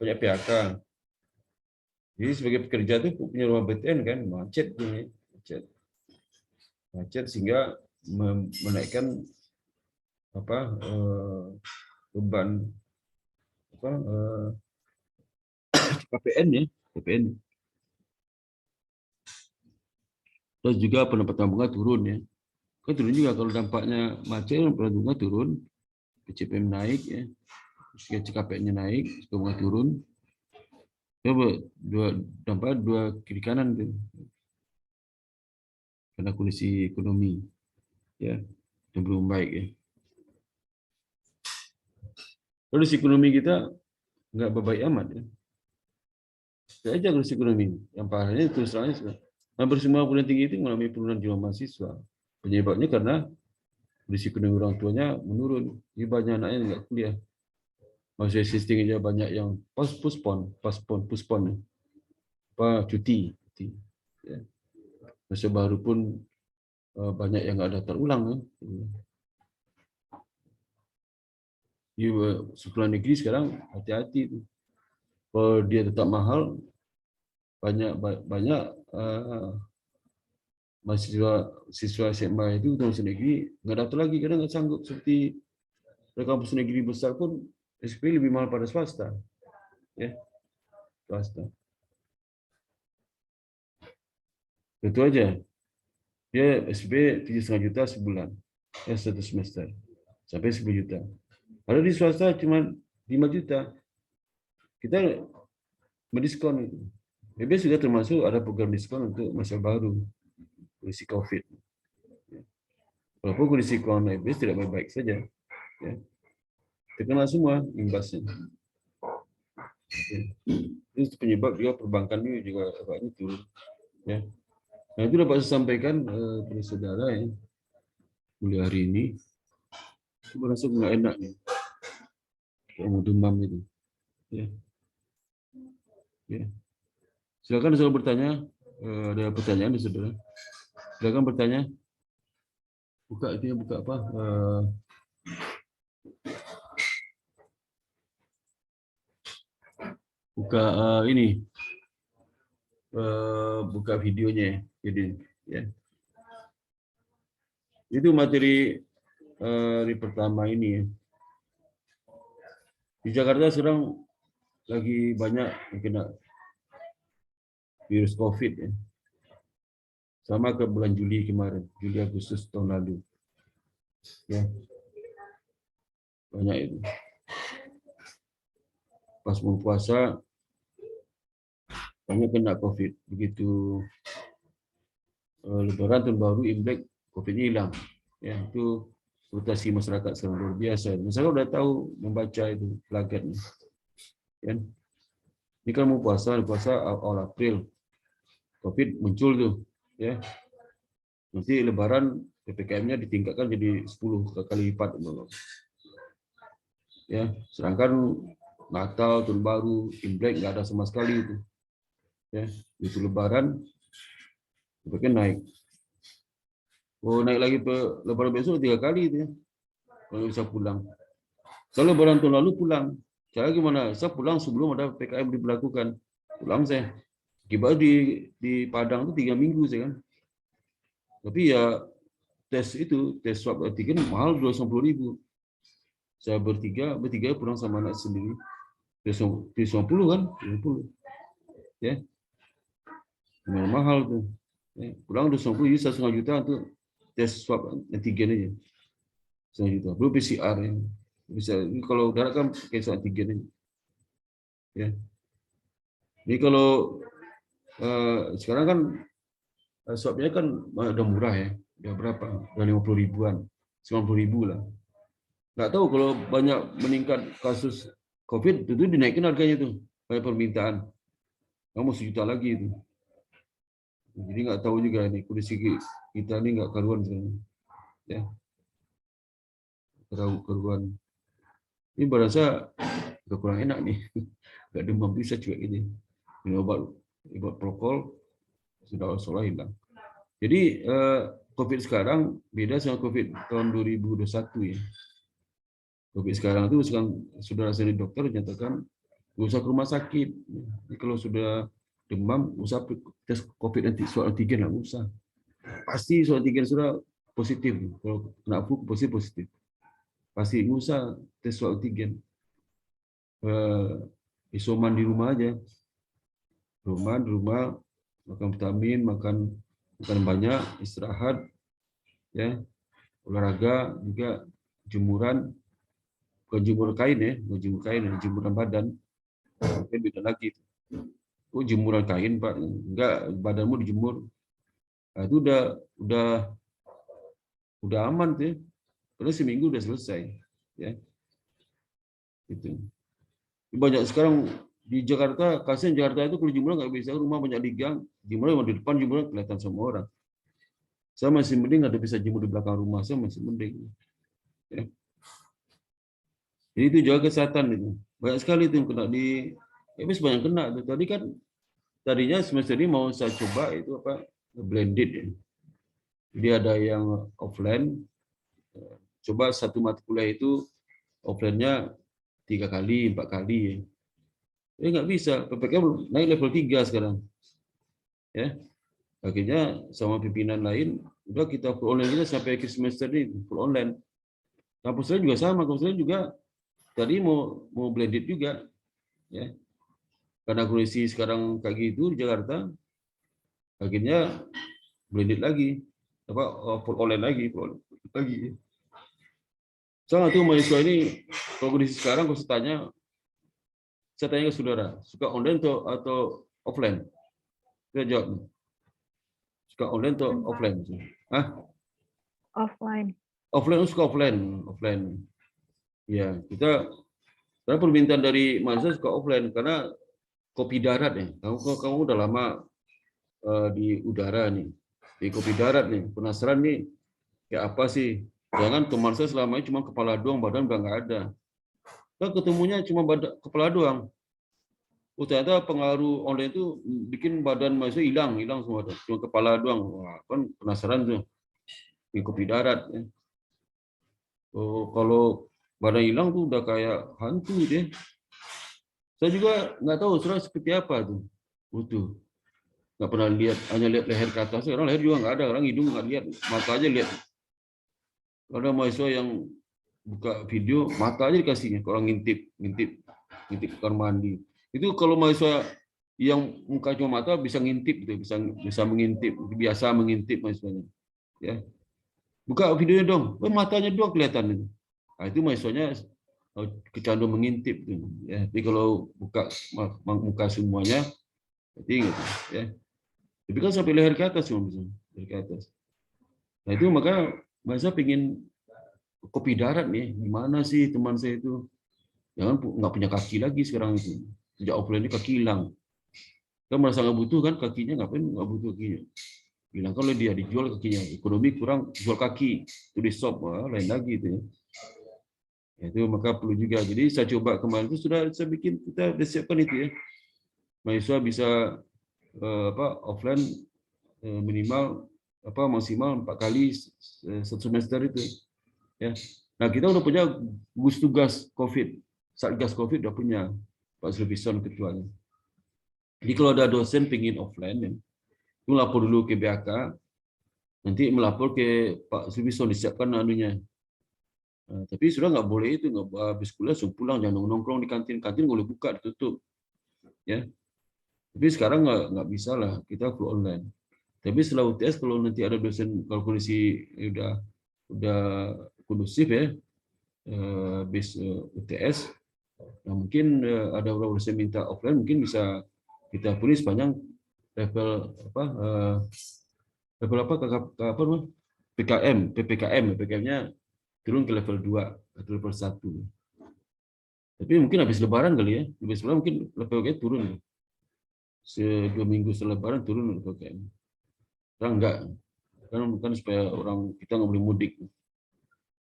banyak PHK. Jadi sebagai pekerja itu punya rumah BTN kan macet ini, macet sehingga menaikkan beban KPN ya, KPN. Terus juga pendapatan bunga turun ya. Kan turun juga kalau dampaknya macet, pendapatan bunga turun, PCPM naik ya, CKP-nya naik, suku bunga turun. Coba dampak dua kiri kanan tuh. Karena kondisi ekonomi ya yang belum baik ya. Kondisi ekonomi kita nggak berbaik amat ya. Tidak aja kondisi ekonomi. Yang parahnya terus terangnya hampir semua perguruan tinggi itu mengalami penurunan jumlah mahasiswa. Penyebabnya karena kondisi ekonomi orang tuanya menurun. Jadi banyak anaknya nggak kuliah. Masih existing aja banyak yang postpone, cuti. Ya. Masa baru pun banyak yang nggak daftar ulang ya. Di sekolah negeri sekarang hati-hati. Kalau dia tetap mahal, banyak siswa SMA itu kampus negeri nggak daftar lagi karena nggak sanggup. Seperti kampus negeri besar pun SPP lebih mahal pada swasta, ya swasta. Itu aja. Dia SPP 7,5 juta sebulan, ya 1 semester sampai 10 juta. Kalau di swasta cuma 5 juta, kita mendiskon itu. BB sudah termasuk ada program diskon untuk masa baru kondisi COVID. Walaupun kondisi corona BB tidak baik-baik saja, ya. Terkena semua imbasnya. Itu penyebab juga perbankan ini juga agaknya turun. Ya. Nah itu dapat saya sampaikan kepada saudara ya, mulai hari ini. Saya merasa nggak enak nih, kayak mau demam itu. Ya. Ya. Silakan saudara bertanya. Ada pertanyaan di saudara. Silakan bertanya. Buka itu ya, buka apa? Buka ini. Buka videonya. Jadi ya. Itu materi hari pertama ini ya. Di Jakarta sekarang lagi banyak yang kena virus COVID ya. Sama ke bulan Juli kemarin, Juli Agustus tahun lalu. Ya. Banyak itu. Pas mau puasa banyak kena COVID. Begitu Lebaran tahun baru, Imlek, COVID-nya hilang. Ya, itu rotasi masyarakat sekarang luar biasa. Masyarakat udah tahu membaca itu plagatnya. Ya. Ini kan mau puasa awal April. COVID muncul tuh, ya. Nanti Lebaran PPKM-nya ditingkatkan jadi 10 kali lipat. Ya, sedangkan Natal, Tahun Baru, Imlek nggak ada sama sekali itu. Ya, itu Lebaran PPKM naik. Oh, naik lagi ke Lebaran besok 3 kali itu ya. Kalau bisa pulang. Kalau Lebaran tahun lalu pulang. Saya gimana? Saya pulang sebelum ada PPKM diberlakukan. Pulang saya. Tiba di Padang itu 3 minggu saya kan. Tapi ya tes swab antigen mahal 250.000. Saya bertiga pulang sama anak sendiri. 50 kan? 50. Ya. Mahal tuh. Ya. Pulang 250 jadi 1,5 juta untuk tes swab antigen aja. 1,5 juta. Belum PCR ya. Bisa kalau darat kan pakai swab antigen aja. Ya. Ini kalau sekarang kan swabnya kan udah murah ya, udah berapa? Udah 50 ribuan, 90 ribu lah. Nggak tahu kalau banyak meningkat kasus COVID, itu dinaikin harganya tuh, kayak permintaan. Kamu 1 juta lagi itu. Jadi nggak tahu juga nih kondisi kita ini nggak karuan sekarang. Ya, karuan. Ini berasa udah kurang enak nih, nggak demam bisa juga ini. Minum obat protokol sudah hilang. Jadi COVID sekarang beda sama COVID tahun 2021 ya. COVID sekarang itu sudah dari dokter nyatakan nggak usah ke rumah sakit. Jadi kalau sudah demam, usah tes COVID swab antigen nggak usah. Pasti swab antigen sudah positif. Kalau kena flu positif. Pasti nggak usah tes swab antigen. Isoman di rumah aja. Di rumah makan vitamin, makan banyak, istirahat, ya, olahraga juga, jemuran, bukan jemur kain ya, bukan jemur kain, jemuran badan, beda lagi. Oh jemuran kain Pak, enggak, badanmu dijemur, nah, itu udah aman tuh, karena seminggu udah selesai, ya, gitu. Banyak sekarang di Jakarta, kasihan Jakarta itu kalau jemuran nggak bisa, rumah banyak di gang, jemuran di depan, jemuran kelihatan semua orang. Saya masih mending ada bisa jemur di belakang rumah, saya masih mending. Ya. Jadi itu jaga kesehatan itu. Banyak sekali itu yang kena di, banyak kena. Tadi kan tadinya semester ini mau saya coba itu apa blended ya. Jadi ada yang offline, coba satu mata kuliah itu offline-nya 3 kali, 4 kali ya. Nggak bisa, PPKM naik level 3 sekarang. Ya. Akhirnya sama pimpinan lain, udah kita full online kita sampai akhir semester ini, full online. Kampus lain juga sama, kampus lain juga tadi mau blended juga. Ya. Karena kondisi sekarang kayak gitu di Jakarta, akhirnya blended lagi. Full online lagi, Saya tuh mahasiswa ini, kalau kondisi sekarang, kalau saya tanya ke saudara, suka online atau offline? Saya jawab. Suka online atau offline? Hah? Offline. Offline, suka offline. Ya, karena permintaan dari mahasiswa suka offline, karena kopi darat ya. Kamu udah lama di udara nih, di kopi darat nih, penasaran nih, kayak apa sih? Jangan teman saya selama ini cuma kepala doang, badan udah nggak ada. Kan ketemunya cuma kepala doang. Oh ternyata pengaruh online itu bikin badan mahasiswa hilang semua tuh. Cuma kepala doang. Wah, kan penasaran tuh. Ini kopi darat. Ya. Oh, kalau badan hilang tuh udah kayak hantu deh. Saya juga nggak tahu surat seperti apa tuh. Butuh. Nggak pernah lihat, hanya lihat leher ke atas. Orang leher juga nggak ada, orang hidung nggak lihat, mata aja lihat. Ada mahasiswa yang buka video, mata aja dikasihnya, orang ngintip kamar mandi. Itu kalau mahasiswa yang muka cuma mata bisa ngintip, gitu, bisa mengintip, biasa mengintip mahasiswanya. Ya, buka videonya dong, matanya doang kelihatan. Nah, itu mahasiswanya kecanduan mengintip. Gitu. Ya, tapi kalau buka muka semuanya, berarti gitu. Ya. Tapi kan sampai leher ke atas cuma bisa, leher ke atas. Nah itu maka mahasiswa pengen kopi darat nih, gimana sih teman saya itu? Jangan nggak punya kaki lagi sekarang itu. Sejak offline ini kaki hilang. Kan merasa nggak butuh kan kakinya, ngapain nggak butuh kakinya? Bilang kalau dia dijual kakinya, ekonomi kurang, jual kaki, itu di shop, lain lagi itu. Ya, itu maka perlu juga. Jadi saya coba kemarin itu sudah saya bikin, kita siapkan itu ya. Mahasiswa bisa offline minimal maksimal 4 kali satu semester itu. Ya. Nah kita udah punya gugus tugas COVID, Satgas COVID udah punya Pak Sulfison ketuanya. Jadi kalau ada dosen pingin offline, ya, itu lapor dulu ke BAK, nanti melapor ke Pak Sulfison disiapkan anunya. Nah, tapi sudah nggak boleh itu, nggak habis kuliah langsung pulang, jangan nongkrong di kantin nggak boleh buka, ditutup. Ya. Tapi sekarang nggak bisa lah, kita full online. Tapi setelah UTS kalau nanti ada dosen, kalau kondisi udah kondusif ya, bis UTS, nah mungkin ada beberapa dosen minta offline, mungkin bisa kita pilih sepanjang level PPKM-nya turun ke level 2 atau level 1. Tapi mungkin habis lebaran kali ya, habis lebaran mungkin level turun. 2 minggu setelah lebaran turun PPKM. Sekarang enggak. Kan supaya orang kita nggak boleh mudik.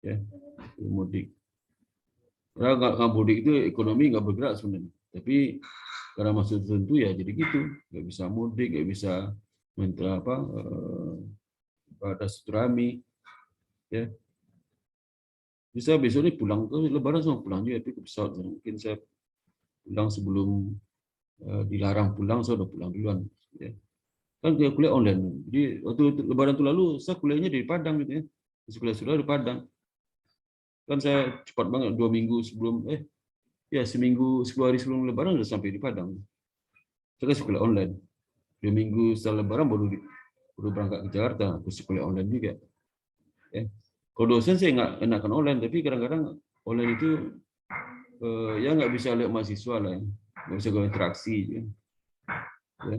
Ya, mudik. Karena nggak mudik itu ekonomi nggak bergerak sebenarnya. Tapi karena masuk tertentu ya jadi gitu, nggak bisa mudik, nggak bisa ada silaturahmi, ya. Bisa besok ini pulang ke lebaran sama pulang juga, tapi ke pesawat. Mungkin saya pulang sebelum dilarang pulang, saya udah pulang duluan. Ya. Kan dia kuliah online. Jadi waktu lebaran itu lalu saya kuliahnya di Padang gitu ya. Kuliah sudah di Padang. Kan saya cepat banget 2 minggu sebelum seminggu 10 hari sebelum lebaran udah sampai di Padang. Saya kuliah online. 2 minggu setelah lebaran baru berangkat ke Jakarta, terus kuliah online juga. Ya. Kalau dosen saya nggak enakan online, tapi kadang-kadang online itu ya nggak bisa lihat mahasiswa lah, ya. Nggak bisa berinteraksi. Ya. Ya.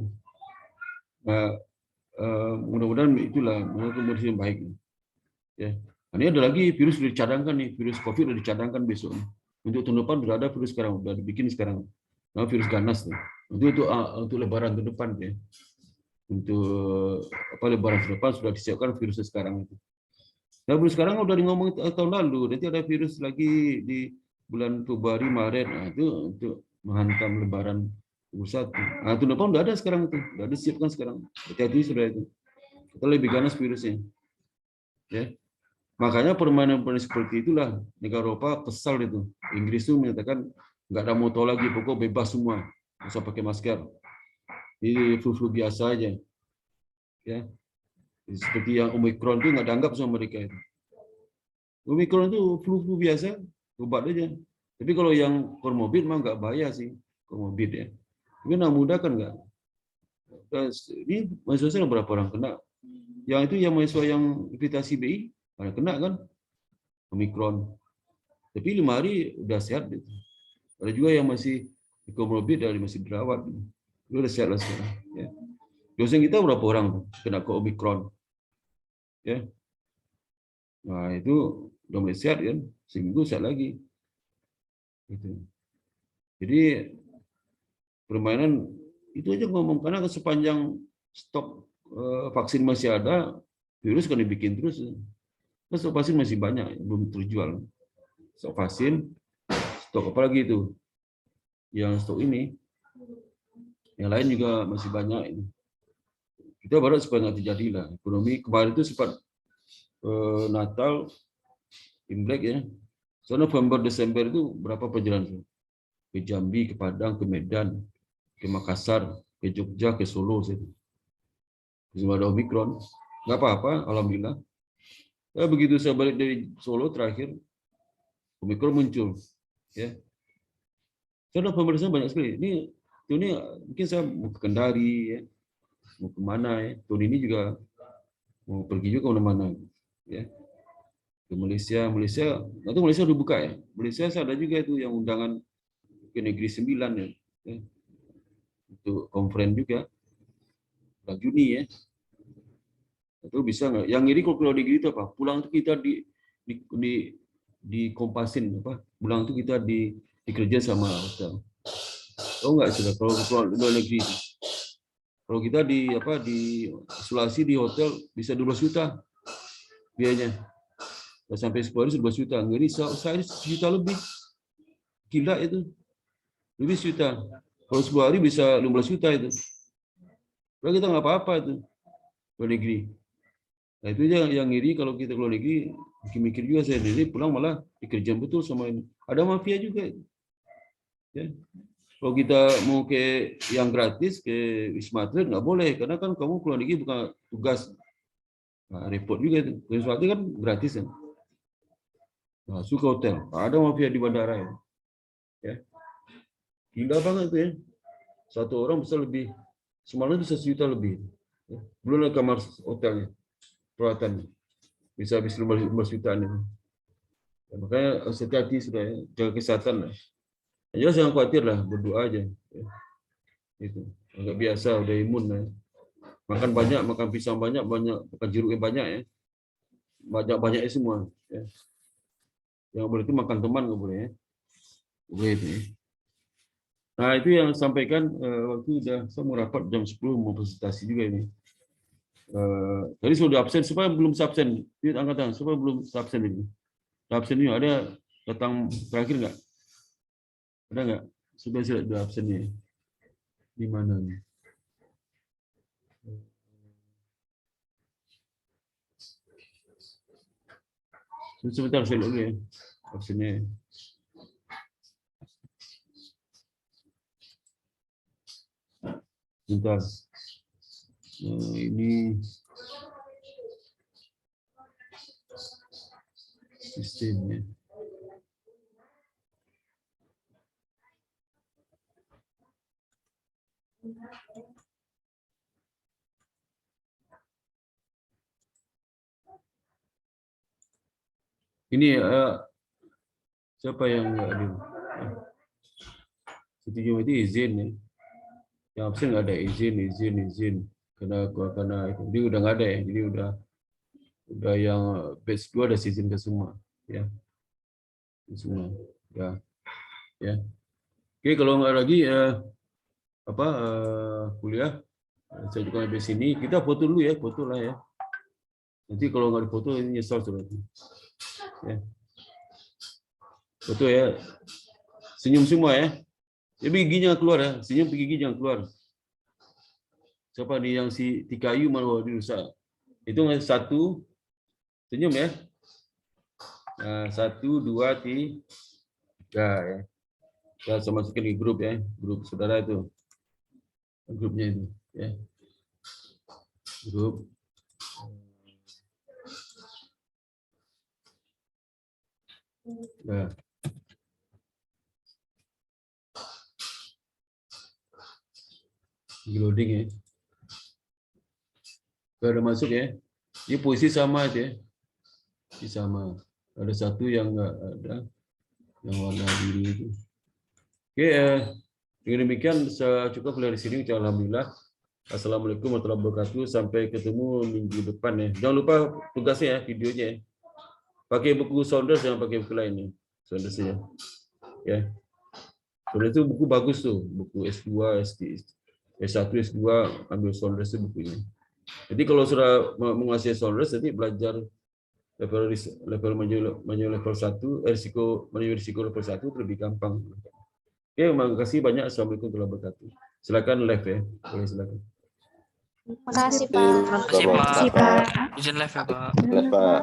Nah, mudah-mudahan itulah kondisi yang baik. Ya. Nah, ini ada lagi virus sudah dicadangkan nih, virus COVID sudah dicadangkan besok. Untuk tahun depan sudah ada virus sekarang, sudah dibikin sekarang. Nah, virus ganas tuh. Untuk lebaran tahun depan ya. Untuk lebaran tahun depan sudah disiapkan virusnya sekarang itu. Nah, virus sekarang udah ngomong tahun lalu, nanti ada virus lagi di bulan Februari, Maret. Nah, itu untuk menghantam lebaran 21. Nah, tahun depan udah ada sekarang itu, udah disiapkan sekarang. Hati-hati sudah itu. Kita lebih ganas virusnya. Ya. Makanya permainan seperti itulah negara Eropa kesal itu. Inggris itu menyatakan nggak ada mau tahu lagi, pokok bebas semua, nggak usah pakai masker. Ini flu biasa aja. Ya. Seperti yang Omicron itu nggak dianggap sama mereka itu. Omicron itu flu biasa, obat aja. Tapi kalau yang komorbid mah nggak bahaya sih, komorbid ya. Tapi anak muda kan nggak. Ini mahasiswa berapa orang kena? Yang itu yang mahasiswa yang invitasi BI, ada kena kan? Omicron. Tapi 5 hari udah sehat. Gitu. Ada juga yang masih komorbid dan masih dirawat. Itu udah sehat lah sekarang. Ya. Dosen kita berapa orang kena ke Omicron? Ya. Nah itu udah mulai sehat kan, seminggu sehat lagi. Gitu. Jadi permainan itu aja ngomong, karena sepanjang stok vaksin masih ada, virus kan dibikin terus. Stok vaksin masih banyak, belum terjual. Stok vaksin, stok apa lagi itu? Yang stok ini, Yang lain juga masih banyak ini. Kita berharap supaya nggak terjadi lah. Ekonomi kemarin itu sempat Natal, Imlek ya. So November, Desember itu berapa perjalanan? Ke Jambi, ke Padang, ke Medan, ke Makassar, ke Jogja, ke Solo. Semua ada Omikron. Nggak apa-apa, alhamdulillah. Begitu saya balik dari Solo terakhir, Omikron muncul. Ya. Saya pemeriksaan banyak sekali. Ini mungkin saya mau ke Kendari, ya. Mau kemana ya? Tahun ini juga mau pergi juga kemana-mana. Ya. Ke Malaysia, atau Malaysia udah buka ya. Malaysia saya ada juga itu yang undangan ke Negeri 9 ya. Untuk konferen juga. Bulan Juni ya. Itu bisa nggak? Yang ini kalau negeri itu apa? Pulang itu kita di kompasin apa? Pulang itu kita dikerja sama hotel. Tahu nggak sudah kalau luar negeri itu? Kalau kita di isolasi di hotel bisa 12 juta biayanya. Sampai 10 hari 12 juta. Ini saya 1 juta lebih. Gila itu. Lebih juta. Kalau 10 hari bisa 15 juta itu. Kalau kita nggak apa-apa itu. Luar negeri. Nah itu yang ngiri kalau kita keluar negeri, mikir juga saya sendiri pulang malah dikerjain betul sama ini. Ada mafia juga. Ya. Kalau kita mau ke yang gratis, ke Wisma Atlet nggak boleh, karena kan kamu keluar negeri bukan tugas. Nah, repot juga itu. Wisma Atlet kan gratis kan. Nah, suka hotel. Ada mafia di bandara ya. Ya. Gila banget itu ya. Satu orang bisa lebih, semalam bisa 1 juta lebih. Ya. Belum ada kamar hotelnya. Peralatan bisa habis 15 jutaan ini. Ya, makanya hati-hati sudah ya, jaga kesehatan lah. Jelas jangan khawatir lah, berdoa aja. Ya. Itu agak biasa, udah imun lah. Makan banyak, makan pisang banyak, makan jeruknya banyak ya. Banyak-banyaknya semua. Ya. Yang boleh itu makan teman nggak boleh ya. Boleh itu. Ya. Nah itu yang sampaikan waktu udah saya mau rapat jam 10 mau presentasi juga ini. Tadi sudah absen, supaya belum absen. Ini angkatan, supaya belum absen ini. Absen ini ada datang terakhir nggak? Ada nggak? Sudah absennya. Di mana nih? Sebentar saya lihat dulu ya. Absennya. Sebentar. Ini sistemnya. Ini siapa yang nggak adil? Setuju itu izin ya. Yang absen nggak ada izin. Karena itu dia udah nggak ada ya. Jadi udah yang batch 2 ada izin ke semua ya. Semua ya. Oke, kalau nggak lagi kuliah saya juga habis sini. Kita foto dulu ya, foto lah ya. Nanti kalau nggak difoto ini nyesal sudah. Ya. Foto ya. Senyum semua ya. Jadi giginya keluar ya. Senyum gigi jangan keluar. Siapa di yang si Tikayu malah dirusak. Itu 1 senyum ya. Nah, 1, 2, 3 ya. Kita masukin di grup ya, grup saudara itu. Grupnya itu ya. Grup. Nah. Loading ya. Sudah masuk ya. Ini posisi sama aja ya. Ini sama. Ada 1 yang enggak ada. Yang warna biru itu. Oke, dengan demikian saya cukup dari sini. Alhamdulillah. Assalamualaikum warahmatullahi wabarakatuh. Sampai ketemu minggu depan ya. Jangan lupa tugasnya ya, videonya ya. Pakai buku Saunders, jangan pakai buku lain ya. Saunders ya. Ya. Saunders itu buku bagus tuh, buku S2, S1, S2 ambil Saunders itu bukunya. Jadi kalau sudah menguasai Saunders, nanti belajar level menuju level 1, risiko level 1 lebih gampang. Oke, terima kasih banyak. Assalamualaikum warahmatullahi wabarakatuh. Silakan live ya. Boleh silakan. Makasih, Pak. Terima kasih, Bapak, Pak. Bapak. Izin live ya, Pak. Live, Pak.